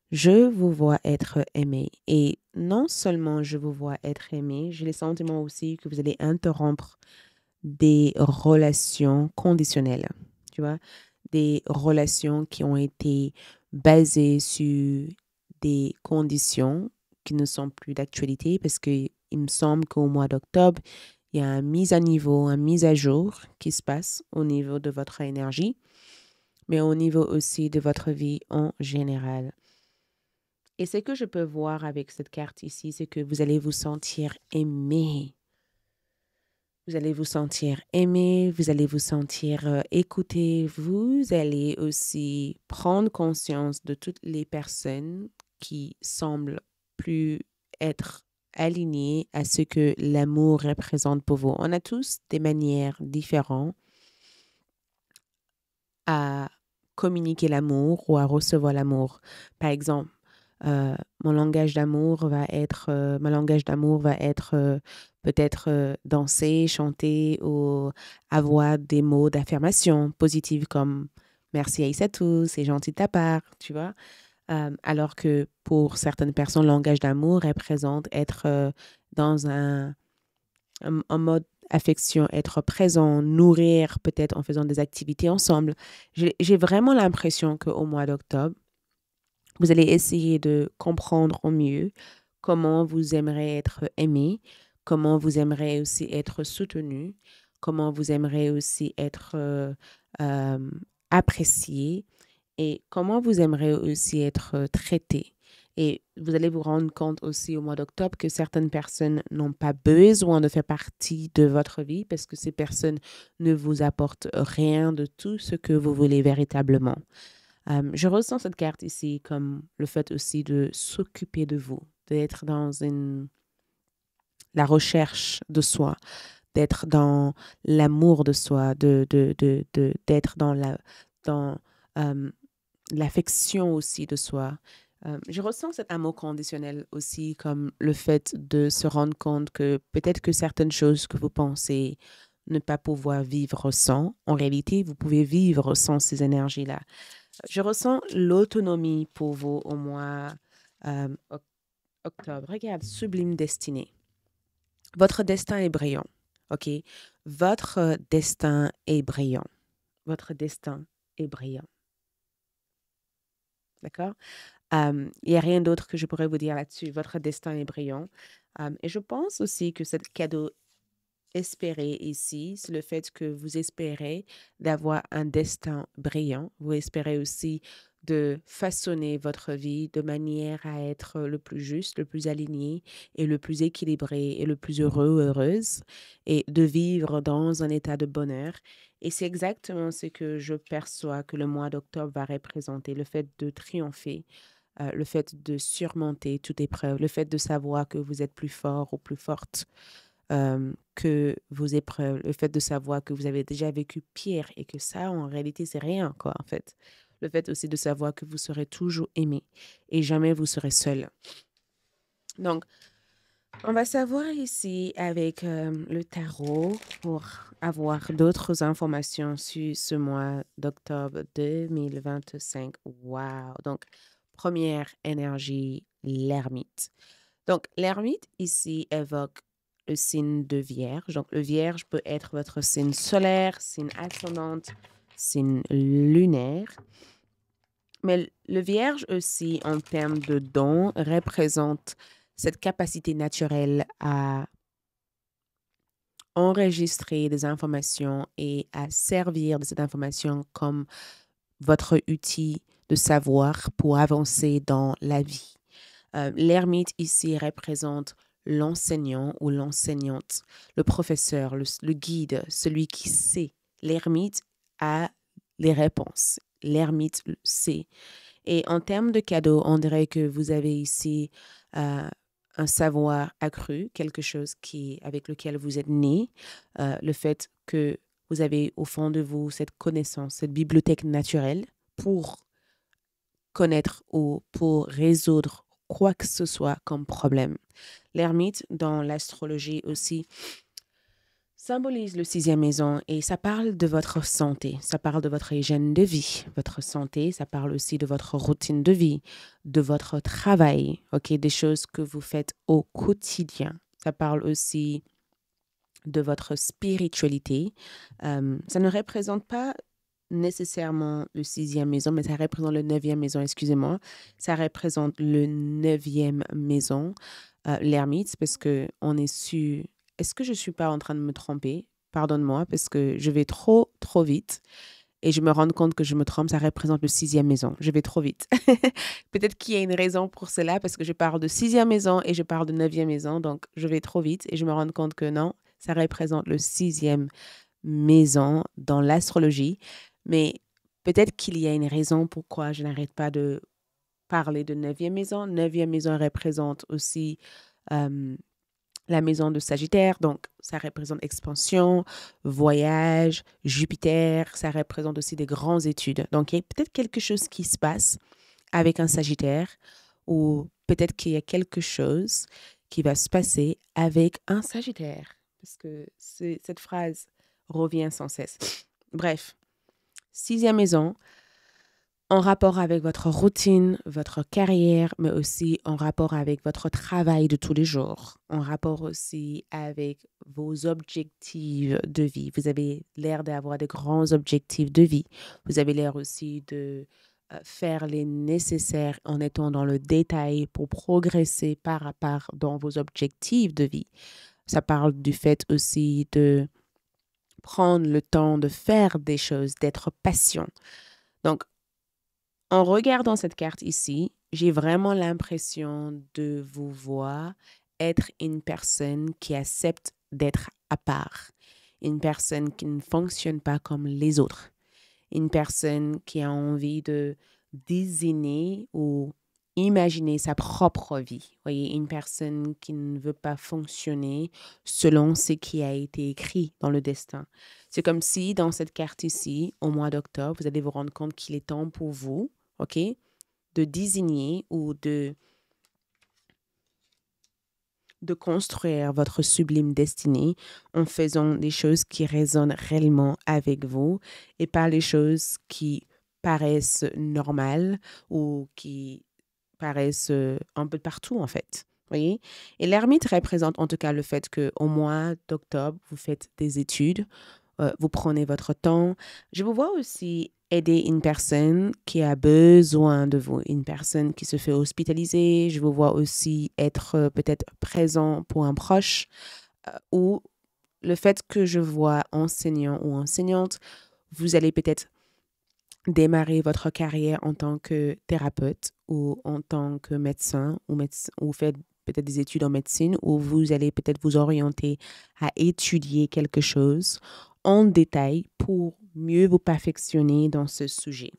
Je vous vois être aimé. Et non seulement je vous vois être aimé, j'ai le sentiment aussi que vous allez interrompre des relations conditionnelles. Tu vois, des relations qui ont été basées sur des conditions qui ne sont plus d'actualité parce qu'il me semble qu'au mois d'octobre, il y a une mise à niveau, une mise à jour qui se passe au niveau de votre énergie, mais au niveau aussi de votre vie en général. Et ce que je peux voir avec cette carte ici, c'est que vous allez vous sentir aimé. Vous allez vous sentir aimé, vous allez vous sentir écouté. Vous allez aussi prendre conscience de toutes les personnes qui semblent plus être alignées à ce que l'amour représente pour vous. On a tous des manières différentes à communiquer l'amour ou à recevoir l'amour. Par exemple, mon langage d'amour va être, ma langage d'amour va être peut-être danser, chanter ou avoir des mots d'affirmation positifs comme merci Aïssatou, c'est gentil de ta part, tu vois. Alors que pour certaines personnes, le langage d'amour représente être dans un mode affection, être présent, nourrir peut-être en faisant des activités ensemble. J'ai vraiment l'impression qu'au mois d'octobre, vous allez essayer de comprendre au mieux comment vous aimeriez être aimé, comment vous aimeriez aussi être soutenu, comment vous aimeriez aussi être euh, apprécié et comment vous aimeriez aussi être traité. Et vous allez vous rendre compte aussi au mois d'octobre que certaines personnes n'ont pas besoin de faire partie de votre vie parce que ces personnes ne vous apportent rien de tout ce que vous voulez véritablement. Je ressens cette carte ici comme le fait aussi de s'occuper de vous, d'être dans la recherche de soi, d'être dans l'amour de soi, d'être dans l'affection aussi de soi. Je ressens cet amour conditionnel aussi comme le fait de se rendre compte que peut-être que certaines choses que vous pensez ne pas pouvoir vivre sans, en réalité, vous pouvez vivre sans ces énergies-là. Je ressens l'autonomie pour vous au mois oc- octobre. Regarde, sublime destinée. Votre destin est brillant, OK? Votre destin est brillant. Votre destin est brillant. D'accord? Il n'y a rien d'autre que je pourrais vous dire là-dessus. Votre destin est brillant. Et je pense aussi que ce cadeau espéré ici, c'est le fait que vous espérez d'avoir un destin brillant. Vous espérez aussi de façonner votre vie de manière à être le plus juste, le plus aligné et le plus équilibré et le plus heureux, heureuse et de vivre dans un état de bonheur. Et c'est exactement ce que je perçois que le mois d'octobre va représenter, le fait de triompher, le fait de surmonter toute épreuve, le fait de savoir que vous êtes plus fort ou plus forte que vos épreuves, le fait de savoir que vous avez déjà vécu pire et que ça, en réalité, c'est rien, quoi, en fait. Le fait aussi de savoir que vous serez toujours aimé et jamais vous serez seul. Donc, on va savoir ici avec le tarot pour avoir d'autres informations sur ce mois d'octobre 2025. Wow! Donc, première énergie, l'ermite. Donc, l'ermite ici évoque le signe de Vierge. Donc, le Vierge peut être votre signe solaire, signe ascendante, signe lunaire. Mais le Vierge aussi, en termes de don, représente cette capacité naturelle à enregistrer des informations et à servir de cette information comme votre outil de savoir pour avancer dans la vie. L'ermite ici représente l'enseignant ou l'enseignante, le professeur, le guide, celui qui sait. L'ermite a les réponses. L'ermite sait. Et en termes de cadeaux, on dirait que vous avez ici un savoir accru, quelque chose avec lequel vous êtes né, le fait que vous avez au fond de vous cette connaissance, cette bibliothèque naturelle pour connaître ou pour résoudre quoi que ce soit comme problème. L'ermite, dans l'astrologie aussi, symbolise le sixième maison et ça parle de votre santé, ça parle de votre hygiène de vie. Votre santé, ça parle aussi de votre routine de vie, de votre travail, ok, des choses que vous faites au quotidien. Ça parle aussi de votre spiritualité. Ça ne représente pas nécessairement le sixième maison, mais ça représente le neuvième maison, excusez-moi. Ça représente le neuvième maison, l'ermite, parce que on est su. Est-ce que je suis pas en train de me tromper? Pardonne-moi, parce que je vais trop, trop vite et je me rends compte que je me trompe. Ça représente le sixième maison. Je vais trop vite. Peut-être qu'il y a une raison pour cela, parce que je parle de sixième maison et je parle de neuvième maison, donc je vais trop vite et je me rends compte que non, ça représente le sixième maison dans l'astrologie, mais peut-être qu'il y a une raison pourquoi je n'arrête pas de parler de neuvième maison. Neuvième maison représente aussi la maison de Sagittaire, donc ça représente expansion, voyage, Jupiter, ça représente aussi des grandes études. Donc il y a peut-être quelque chose qui se passe avec un Sagittaire ou peut-être qu'il y a quelque chose qui va se passer avec un Sagittaire, parce que cette phrase revient sans cesse. Bref, sixième maison, en rapport avec votre routine, votre carrière, mais aussi en rapport avec votre travail de tous les jours, en rapport aussi avec vos objectifs de vie. Vous avez l'air d'avoir de grands objectifs de vie. Vous avez l'air aussi de faire les nécessaires en étant dans le détail pour progresser par à part dans vos objectifs de vie. Ça parle du fait aussi de prendre le temps de faire des choses, d'être patient. Donc, en regardant cette carte ici, j'ai vraiment l'impression de vous voir être une personne qui accepte d'être à part, une personne qui ne fonctionne pas comme les autres, une personne qui a envie de désigner ou imaginer sa propre vie. Vous voyez, une personne qui ne veut pas fonctionner selon ce qui a été écrit dans le destin. C'est comme si dans cette carte ici, au mois d'octobre, vous allez vous rendre compte qu'il est temps pour vous, OK, de désigner ou de construire votre sublime destinée en faisant des choses qui résonnent réellement avec vous et pas les choses qui paraissent normales ou qui paraissent un peu de partout, en fait. Voyez? Et l'ermite représente en tout cas le fait qu'au mois d'octobre, vous faites des études, vous prenez votre temps. Je vous vois aussi aider une personne qui a besoin de vous, une personne qui se fait hospitaliser. Je vous vois aussi être peut-être présent pour un proche ou le fait que je vois enseignant ou enseignante, vous allez peut-être démarrer votre carrière en tant que thérapeute ou en tant que médecin ou faites peut-être des études en médecine ou vous allez peut-être vous orienter à étudier quelque chose en détail pour mieux vous perfectionner dans ce sujet.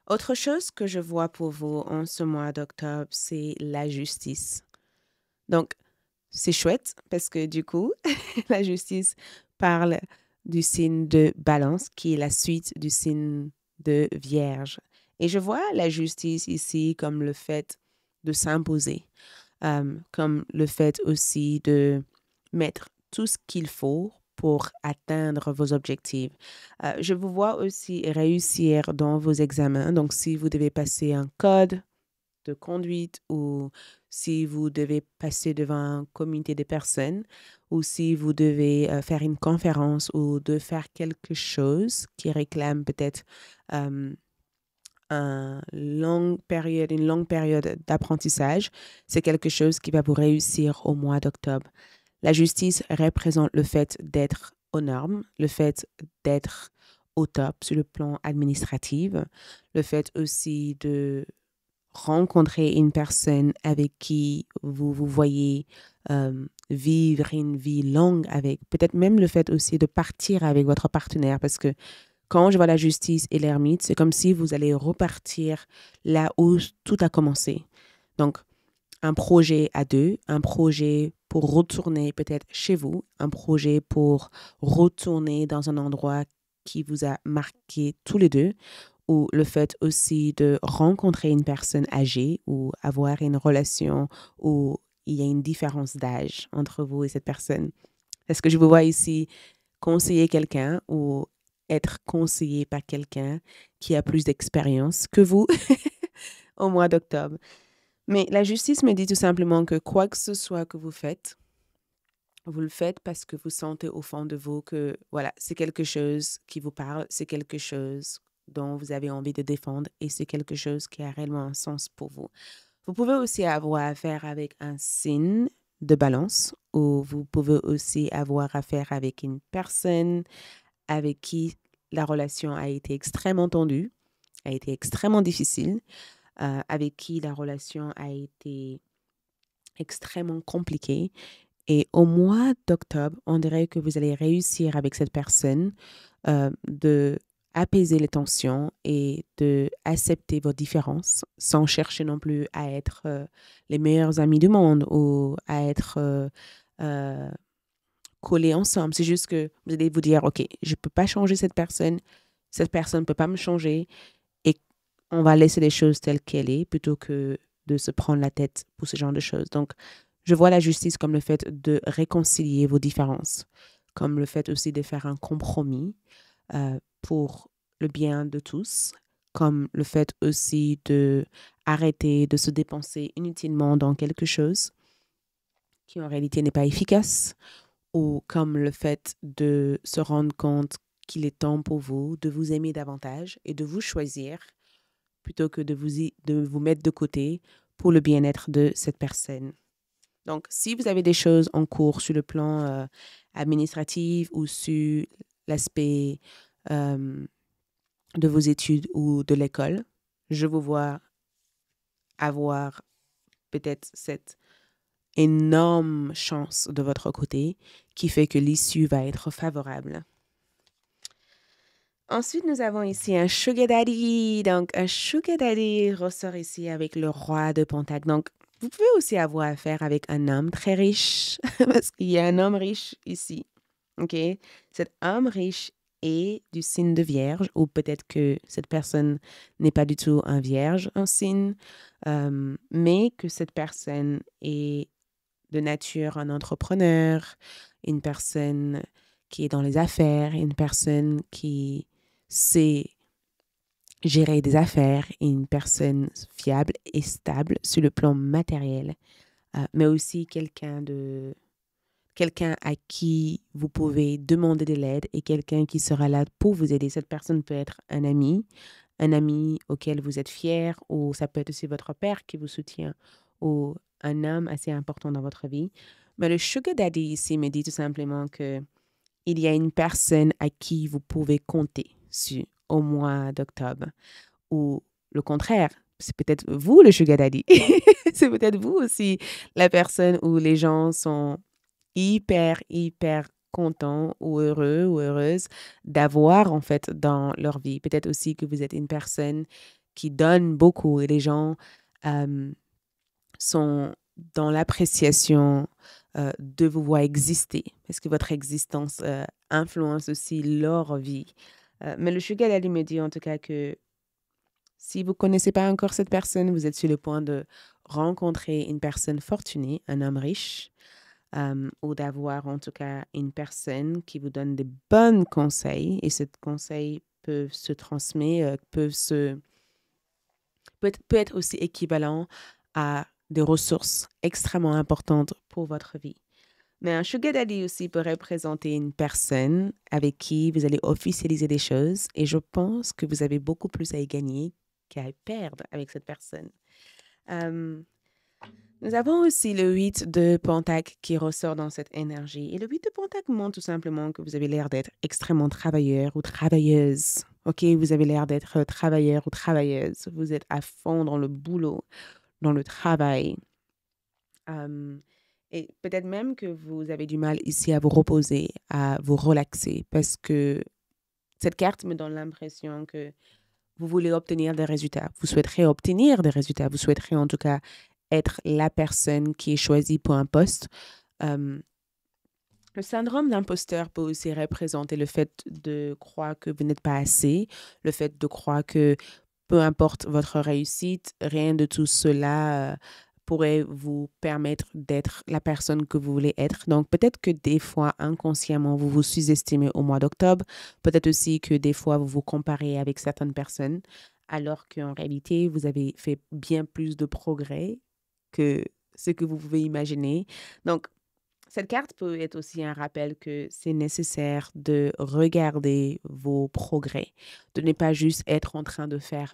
Autre chose que je vois pour vous en ce mois d'octobre, c'est la justice. Donc, c'est chouette parce que du coup, la justice parle du signe de Balance qui est la suite du signe de Vierge. Et je vois la justice ici comme le fait de s'imposer, comme le fait aussi de mettre tout ce qu'il faut pour atteindre vos objectifs. Je vous vois aussi réussir dans vos examens. Donc, si vous devez passer un code de conduite ou si vous devez passer devant un comité de personnes ou si vous devez faire une conférence ou de faire quelque chose qui réclame peut-être euh, une longue période d'apprentissage, c'est quelque chose qui va vous réussir au mois d'octobre. La justice représente le fait d'être aux normes, le fait d'être au top sur le plan administratif, le fait aussi de rencontrer une personne avec qui vous voyez vivre une vie longue avec, peut-être même le fait aussi de partir avec votre partenaire, parce que quand je vois la justice et l'ermite, c'est comme si vous allez repartir là où tout a commencé. Donc, un projet à deux, un projet pour retourner peut-être chez vous, un projet pour retourner dans un endroit qui vous a marqué tous les deux, ou le fait aussi de rencontrer une personne âgée ou avoir une relation où il y a une différence d'âge entre vous et cette personne. Est-ce que je vous vois ici conseiller quelqu'un ou être conseillé par quelqu'un qui a plus d'expérience que vous au mois d'octobre? Mais la justice me dit tout simplement que quoi que ce soit que vous le faites parce que vous sentez au fond de vous que voilà, c'est quelque chose qui vous parle, c'est quelque chose dont vous avez envie de défendre et c'est quelque chose qui a réellement un sens pour vous. Vous pouvez aussi avoir affaire avec un signe de balance ou vous pouvez aussi avoir affaire avec une personne avec qui la relation a été extrêmement tendue, a été extrêmement difficile, avec qui la relation a été extrêmement compliquée. Et au mois d'octobre, on dirait que vous allez réussir avec cette personne de apaiser les tensions et de accepter vos différences sans chercher non plus à être les meilleurs amis du monde ou à être euh, collés ensemble. C'est juste que vous allez vous dire, OK, je ne peux pas changer cette personne ne peut pas me changer et on va laisser les choses telles qu'elles sont plutôt que de se prendre la tête pour ce genre de choses. Donc, je vois la justice comme le fait de réconcilier vos différences, comme le fait aussi de faire un compromis pour le bien de tous, comme le fait aussi de arrêter de se dépenser inutilement dans quelque chose qui en réalité n'est pas efficace, ou comme le fait de se rendre compte qu'il est temps pour vous de vous aimer davantage et de vous choisir plutôt que de vous mettre de côté pour le bien-être de cette personne. Donc, si vous avez des choses en cours sur le plan administratif ou sur l'aspect de vos études ou de l'école, je vous vois avoir peut-être cette énorme chance de votre côté qui fait que l'issue va être favorable. Ensuite, nous avons ici un sugar daddy. Donc, un sugar daddy ressort ici avec le roi de Pentacle. Donc, vous pouvez aussi avoir affaire avec un homme très riche parce qu'il y a un homme riche ici. OK? Cet homme riche est du signe de Vierge ou peut-être que cette personne n'est pas du tout un Vierge, un signe, mais que cette personne est de nature un entrepreneur, une personne qui est dans les affaires, une personne qui sait gérer des affaires et une personne fiable et stable sur le plan matériel, mais aussi quelqu'un à qui vous pouvez demander de l'aide et quelqu'un qui sera là pour vous aider. Cette personne peut être un ami auquel vous êtes fier, ou ça peut être aussi votre père qui vous soutient, ou un homme assez important dans votre vie. Mais le sugar daddy ici me dit tout simplement que il y a une personne à qui vous pouvez compter au mois d'octobre. Ou le contraire, c'est peut-être vous le sugar daddy. C'est peut-être vous aussi la personne où les gens sont hyper contents ou heureux ou heureuses d'avoir en fait dans leur vie. Peut-être aussi que vous êtes une personne qui donne beaucoup et les gens sont dans l'appréciation de vous voir exister. Parce que votre existence influence aussi leur vie. Mais le sugar daddy me dit en tout cas que si vous ne connaissez pas encore cette personne, vous êtes sur le point de rencontrer une personne fortunée, un homme riche, ou d'avoir en tout cas une personne qui vous donne des bons conseils. Et ces conseils peuvent se transmettre, peut être aussi équivalent à des ressources extrêmement importantes pour votre vie. Mais un sugar daddy aussi peut représenter une personne avec qui vous allez officialiser des choses, et je pense que vous avez beaucoup plus à y gagner qu'à y perdre avec cette personne. Nous avons aussi le 8 de Pentacle qui ressort dans cette énergie. Et le 8 de Pentacle montre tout simplement que vous avez l'air d'être extrêmement travailleur ou travailleuse. OK, vous avez l'air d'être travailleur ou travailleuse. Vous êtes à fond dans le boulot, dans le travail. Et peut-être même que vous avez du mal ici à vous reposer, à vous relaxer, parce que cette carte me donne l'impression que vous voulez obtenir des résultats. Vous souhaiterez obtenir des résultats. Vous souhaiterez en tout cas être la personne qui est choisie pour un poste. Le syndrome d'imposteur peut aussi représenter le fait de croire que vous n'êtes pas assez, le fait de croire que peu importe votre réussite, rien de tout cela pourrait vous permettre d'être la personne que vous voulez être. Donc, peut-être que des fois, inconsciemment, vous vous sous-estimez au mois d'octobre. Peut-être aussi que des fois, vous vous comparez avec certaines personnes, alors qu'en réalité, vous avez fait bien plus de progrès que ce que vous pouvez imaginer. Donc, cette carte peut être aussi un rappel que c'est nécessaire de regarder vos progrès, de ne pas juste être en train de faire.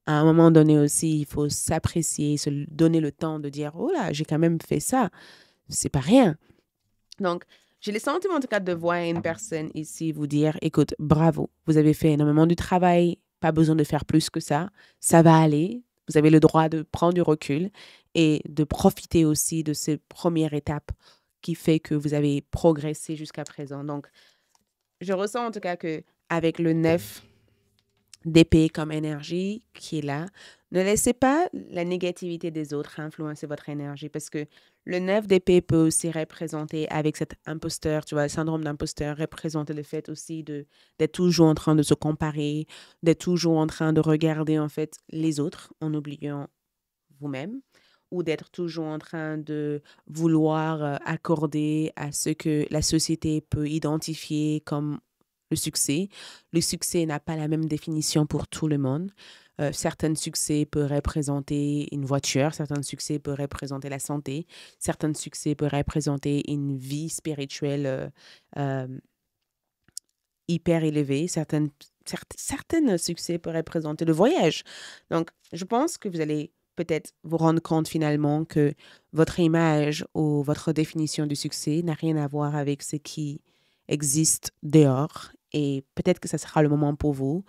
À un moment donné aussi, il faut s'apprécier, se donner le temps de dire, oh là, j'ai quand même fait ça. C'est pas rien. Donc, j'ai le sentiment en tout cas de voir une personne ici vous dire, écoute, bravo, vous avez fait énormément de travail, pas besoin de faire plus que ça va aller. Vous avez le droit de prendre du recul et de profiter aussi de ces premières étapes qui fait que vous avez progressé jusqu'à présent. Donc, je ressens en tout cas que avec le 9 d'épée comme énergie qui est là, ne laissez pas la négativité des autres influencer votre énergie, parce que le 9 d'épée peut aussi représenter, avec cet imposteur, tu vois, le syndrome d'imposteur, représenter le fait aussi d'être toujours en train de se comparer, d'être toujours en train de regarder en fait les autres en oubliant vous-même, ou d'être toujours en train de vouloir accorder à ce que la société peut identifier comme le succès. Le succès n'a pas la même définition pour tout le monde. Certains succès peuvent représenter une voiture, certains succès peuvent représenter la santé, certains succès peuvent représenter une vie spirituelle hyper élevée, certains succès peuvent représenter le voyage. Donc, je pense que vous allez peut-être vous rendre compte finalement que votre image ou votre définition du succès n'a rien à voir avec ce qui existe dehors. Et peut-être que ça sera le moment pour vous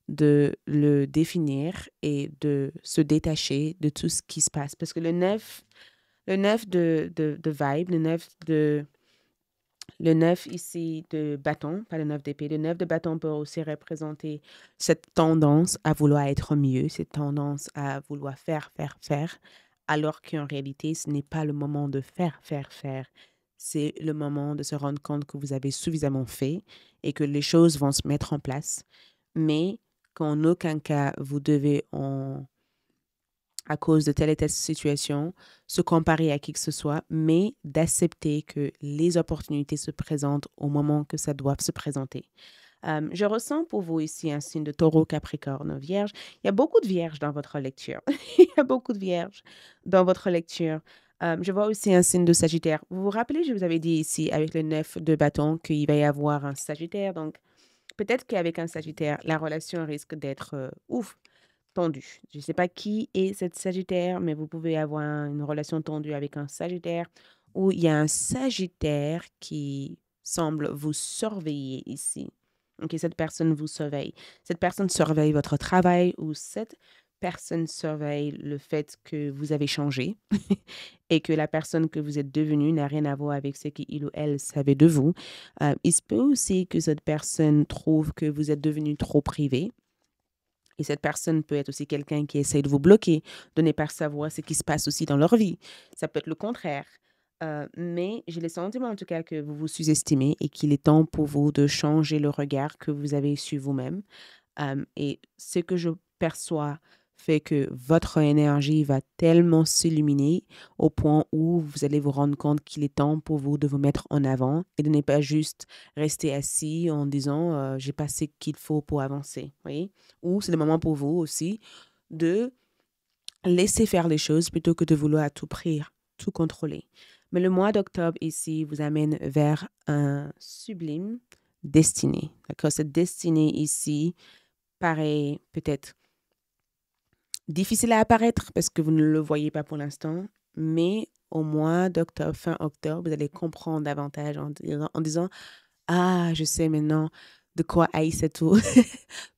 de le définir et de se détacher de tout ce qui se passe. Parce que le 9 de vibe, le 9 ici de bâton, pas le 9 d'épée, le 9 de bâton peut aussi représenter cette tendance à vouloir être mieux, cette tendance à vouloir faire, alors qu'en réalité, ce n'est pas le moment de faire. C'est le moment de se rendre compte que vous avez suffisamment fait et que les choses vont se mettre en place, mais qu'en aucun cas, vous devez à cause de telle et telle situation, se comparer à qui que ce soit, mais d'accepter que les opportunités se présentent au moment que ça doit se présenter. Je ressens pour vous ici un signe de taureau, capricorne, vierge. Il y a beaucoup de vierges dans votre lecture. Il y a beaucoup de vierges dans votre lecture. Je vois aussi un signe de sagittaire. Vous vous rappelez, je vous avais dit ici avec le 9 de bâton qu'il va y avoir un sagittaire. Donc, peut-être qu'avec un sagittaire, la relation risque d'être ouf, tendue. Je ne sais pas qui est cette sagittaire, mais vous pouvez avoir une relation tendue avec un sagittaire où il y a un sagittaire qui semble vous surveiller ici. Ok, cette personne vous surveille. Cette personne surveille votre travail ou cette personne surveille le fait que vous avez changé et que la personne que vous êtes devenue n'a rien à voir avec ce qu'il ou elle savait de vous. Il se peut aussi que cette personne trouve que vous êtes devenu trop privé. Et cette personne peut être aussi quelqu'un qui essaie de vous bloquer, de ne pas savoir ce qui se passe aussi dans leur vie. Ça peut être le contraire. Mais j'ai le sentiment en tout cas que vous vous sous-estimez et qu'il est temps pour vous de changer le regard que vous avez sur vous-même. Et ce que je perçois fait que votre énergie va tellement s'illuminer au point où vous allez vous rendre compte qu'il est temps pour vous de vous mettre en avant et de ne pas juste rester assis en disant j'ai pas ce qu'il faut pour avancer. Voyez? Ou c'est le moment pour vous aussi de laisser faire les choses plutôt que de vouloir à tout prix tout contrôler. Mais le mois d'octobre ici vous amène vers un sublime destinée. D'accord? Cette destinée ici paraît peut-être difficile à apparaître parce que vous ne le voyez pas pour l'instant, mais au mois d'octobre, fin octobre, vous allez comprendre davantage en disant ah, je sais maintenant de quoi Aïssatou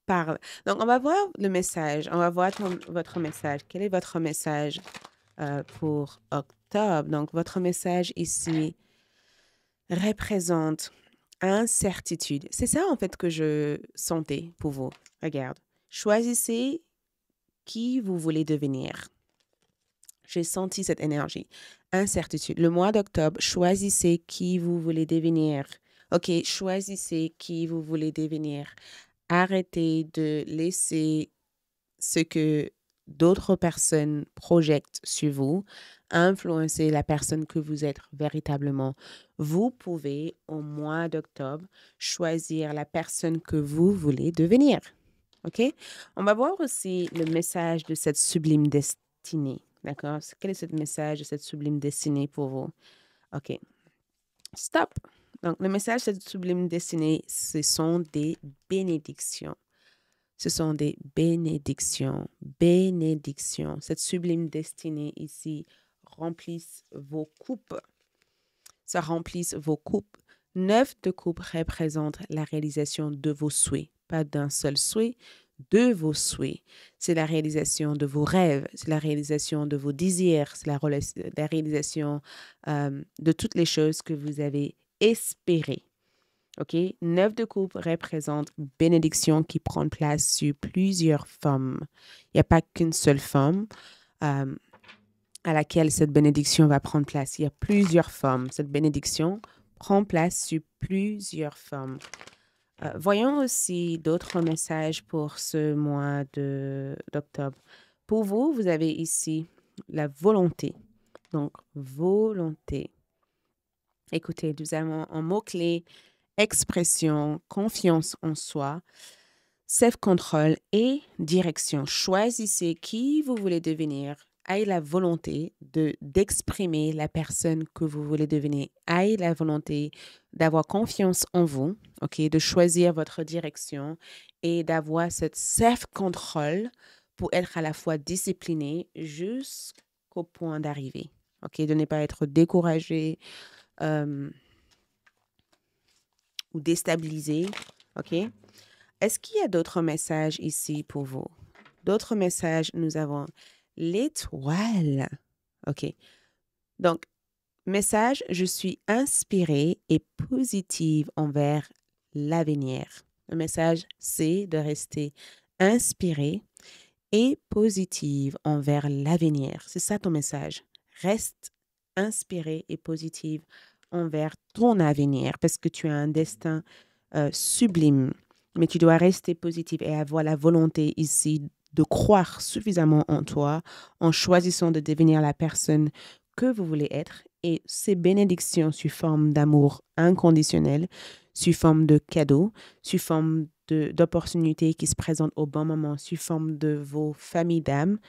parle. Donc, on va voir le message, on va voir votre message. Quel est votre message pour octobre? Donc, votre message ici représente incertitude. C'est ça, en fait, que je sentais pour vous. Regarde. Choisissez qui vous voulez devenir. J'ai senti cette énergie. Incertitude. Le mois d'octobre, choisissez qui vous voulez devenir. OK, choisissez qui vous voulez devenir. Arrêtez de laisser ce que d'autres personnes projettent sur vous influencer la personne que vous êtes véritablement. Vous pouvez, au mois d'octobre, choisir la personne que vous voulez devenir. OK? On va voir aussi le message de cette sublime destinée. D'accord? Quel est ce message de cette sublime destinée pour vous? OK. Stop. Donc, le message de cette sublime destinée, ce sont des bénédictions. Ce sont des bénédictions. Bénédictions. Cette sublime destinée ici remplisse vos coupes. Ça remplisse vos coupes. 9 de coupe représente la réalisation de vos souhaits. Pas d'un seul souhait, de vos souhaits. C'est la réalisation de vos rêves, c'est la réalisation de vos désirs, c'est la réalisation de toutes les choses que vous avez espérées. OK? 9 de coupe représente bénédiction qui prend place sur plusieurs femmes. Il n'y a pas qu'une seule femme à laquelle cette bénédiction va prendre place. Il y a plusieurs femmes. Cette bénédiction prend place sur plusieurs femmes. Voyons aussi d'autres messages pour ce mois d'octobre. Pour vous, vous avez ici la volonté. Donc, volonté. Écoutez, nous avons un mot-clé, expression, confiance en soi, self-control et direction. Choisissez qui vous voulez devenir. Ayez la volonté d'exprimer la personne que vous voulez devenir. Ayez la volonté d'avoir confiance en vous, ok, de choisir votre direction et d'avoir cette self-control pour être à la fois discipliné jusqu'au point d'arriver. Ok, de ne pas être découragé ou déstabilisé. Ok. Est-ce qu'il y a d'autres messages ici pour vous? D'autres messages, nous avons l'étoile. OK. Donc, message, je suis inspirée et positive envers l'avenir. Le message, c'est de rester inspirée et positive envers l'avenir. C'est ça ton message. Reste inspirée et positive envers ton avenir parce que tu as un destin sublime. Mais tu dois rester positive et avoir la volonté ici de croire suffisamment en toi en choisissant de devenir la personne que vous voulez être et ces bénédictions sous forme d'amour inconditionnel, sous forme de cadeaux, sous forme d'opportunités qui se présentent au bon moment, sous forme de vos familles d'âme,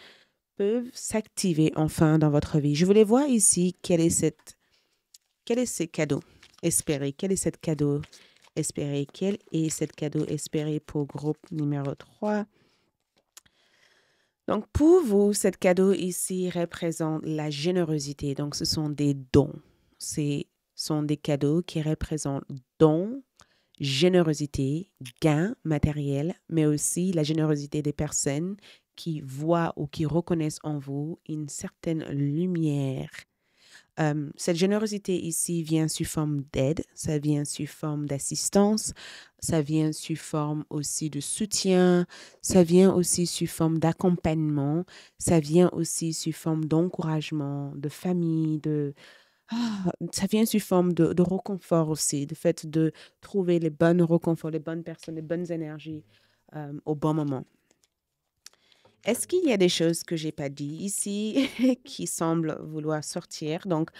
peuvent s'activer enfin dans votre vie. Je voulais voir ici quel est ce cadeau espéré, quel est ce cadeau espéré, quel est ce cadeau espéré pour groupe numéro 3. Donc, pour vous, ce cadeau ici représente la générosité. Donc, ce sont des dons. Ce sont des cadeaux qui représentent dons, générosité, gain matériel, mais aussi la générosité des personnes qui voient ou qui reconnaissent en vous une certaine lumière. Cette générosité ici vient sous forme d'aide, ça vient sous forme d'assistance, ça vient sous forme aussi de soutien, ça vient aussi sous forme d'accompagnement, ça vient aussi sous forme d'encouragement, de famille, ça vient sous forme de réconfort aussi, de fait de trouver les bonnes réconforts, les bonnes personnes, les bonnes énergies au bon moment. Est-ce qu'il y a des choses que j'ai pas dit ici qui semblent vouloir sortir? Donc,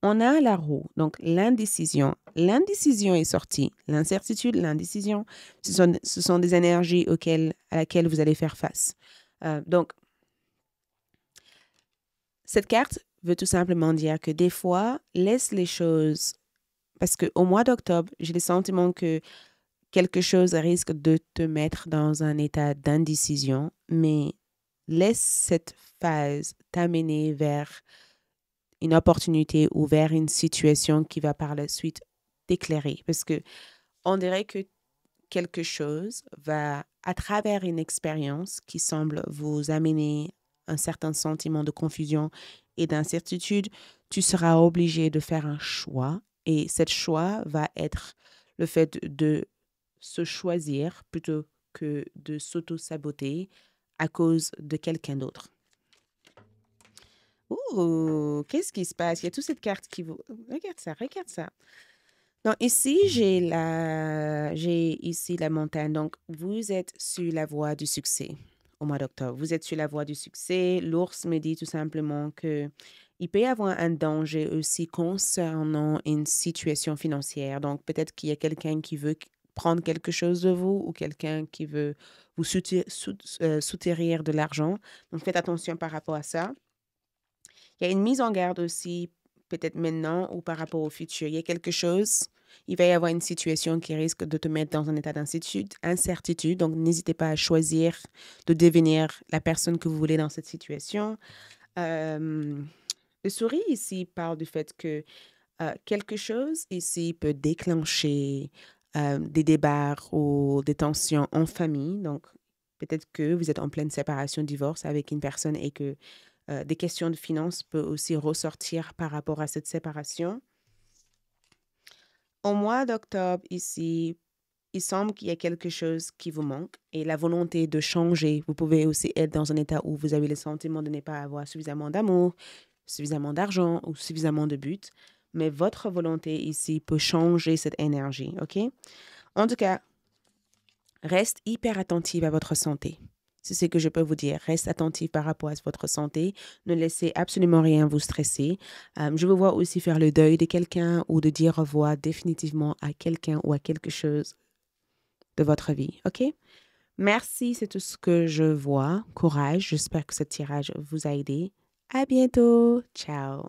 on a la roue, donc l'indécision. L'indécision est sortie. L'incertitude, l'indécision, ce sont des énergies à laquelle vous allez faire face. Donc, cette carte veut tout simplement dire que des fois, laisse les choses, parce qu'au mois d'octobre, j'ai le sentiment que quelque chose risque de te mettre dans un état d'indécision, mais laisse cette phase t'amener vers une opportunité ou vers une situation qui va par la suite t'éclairer. Parce que on dirait que quelque chose va, à travers une expérience qui semble vous amener un certain sentiment de confusion et d'incertitude, tu seras obligé de faire un choix. Et ce choix va être le fait de se choisir plutôt que de s'auto-saboter à cause de quelqu'un d'autre. Ouh, qu'est-ce qui se passe? Il y a toute cette carte qui vous... Regarde ça, regarde ça. Donc ici, j'ai ici la montagne. Donc, vous êtes sur la voie du succès au mois d'octobre. Vous êtes sur la voie du succès. L'ours me dit tout simplement que il peut y avoir un danger aussi concernant une situation financière. Donc, peut-être qu'il y a quelqu'un qui veut prendre quelque chose de vous ou quelqu'un qui veut vous soutenir de l'argent. Donc, faites attention par rapport à ça. Il y a une mise en garde aussi, peut-être maintenant ou par rapport au futur. Il y a quelque chose, il va y avoir une situation qui risque de te mettre dans un état d'incertitude. Donc, n'hésitez pas à choisir de devenir la personne que vous voulez dans cette situation. Le souris ici parle du fait que quelque chose ici peut déclencher des débats ou des tensions en famille. Donc, peut-être que vous êtes en pleine séparation, divorce avec une personne et que des questions de finances peuvent aussi ressortir par rapport à cette séparation. Au mois d'octobre, ici, il semble qu'il y a quelque chose qui vous manque et la volonté de changer. Vous pouvez aussi être dans un état où vous avez le sentiment de ne pas avoir suffisamment d'amour, suffisamment d'argent ou suffisamment de buts. Mais votre volonté ici peut changer cette énergie, OK? En tout cas, reste hyper attentive à votre santé. C'est ce que je peux vous dire. Reste attentif par rapport à votre santé. Ne laissez absolument rien vous stresser. Je veux voir aussi faire le deuil de quelqu'un ou de dire au revoir définitivement à quelqu'un ou à quelque chose de votre vie. OK? Merci, c'est tout ce que je vois. Courage. J'espère que ce tirage vous a aidé. À bientôt. Ciao.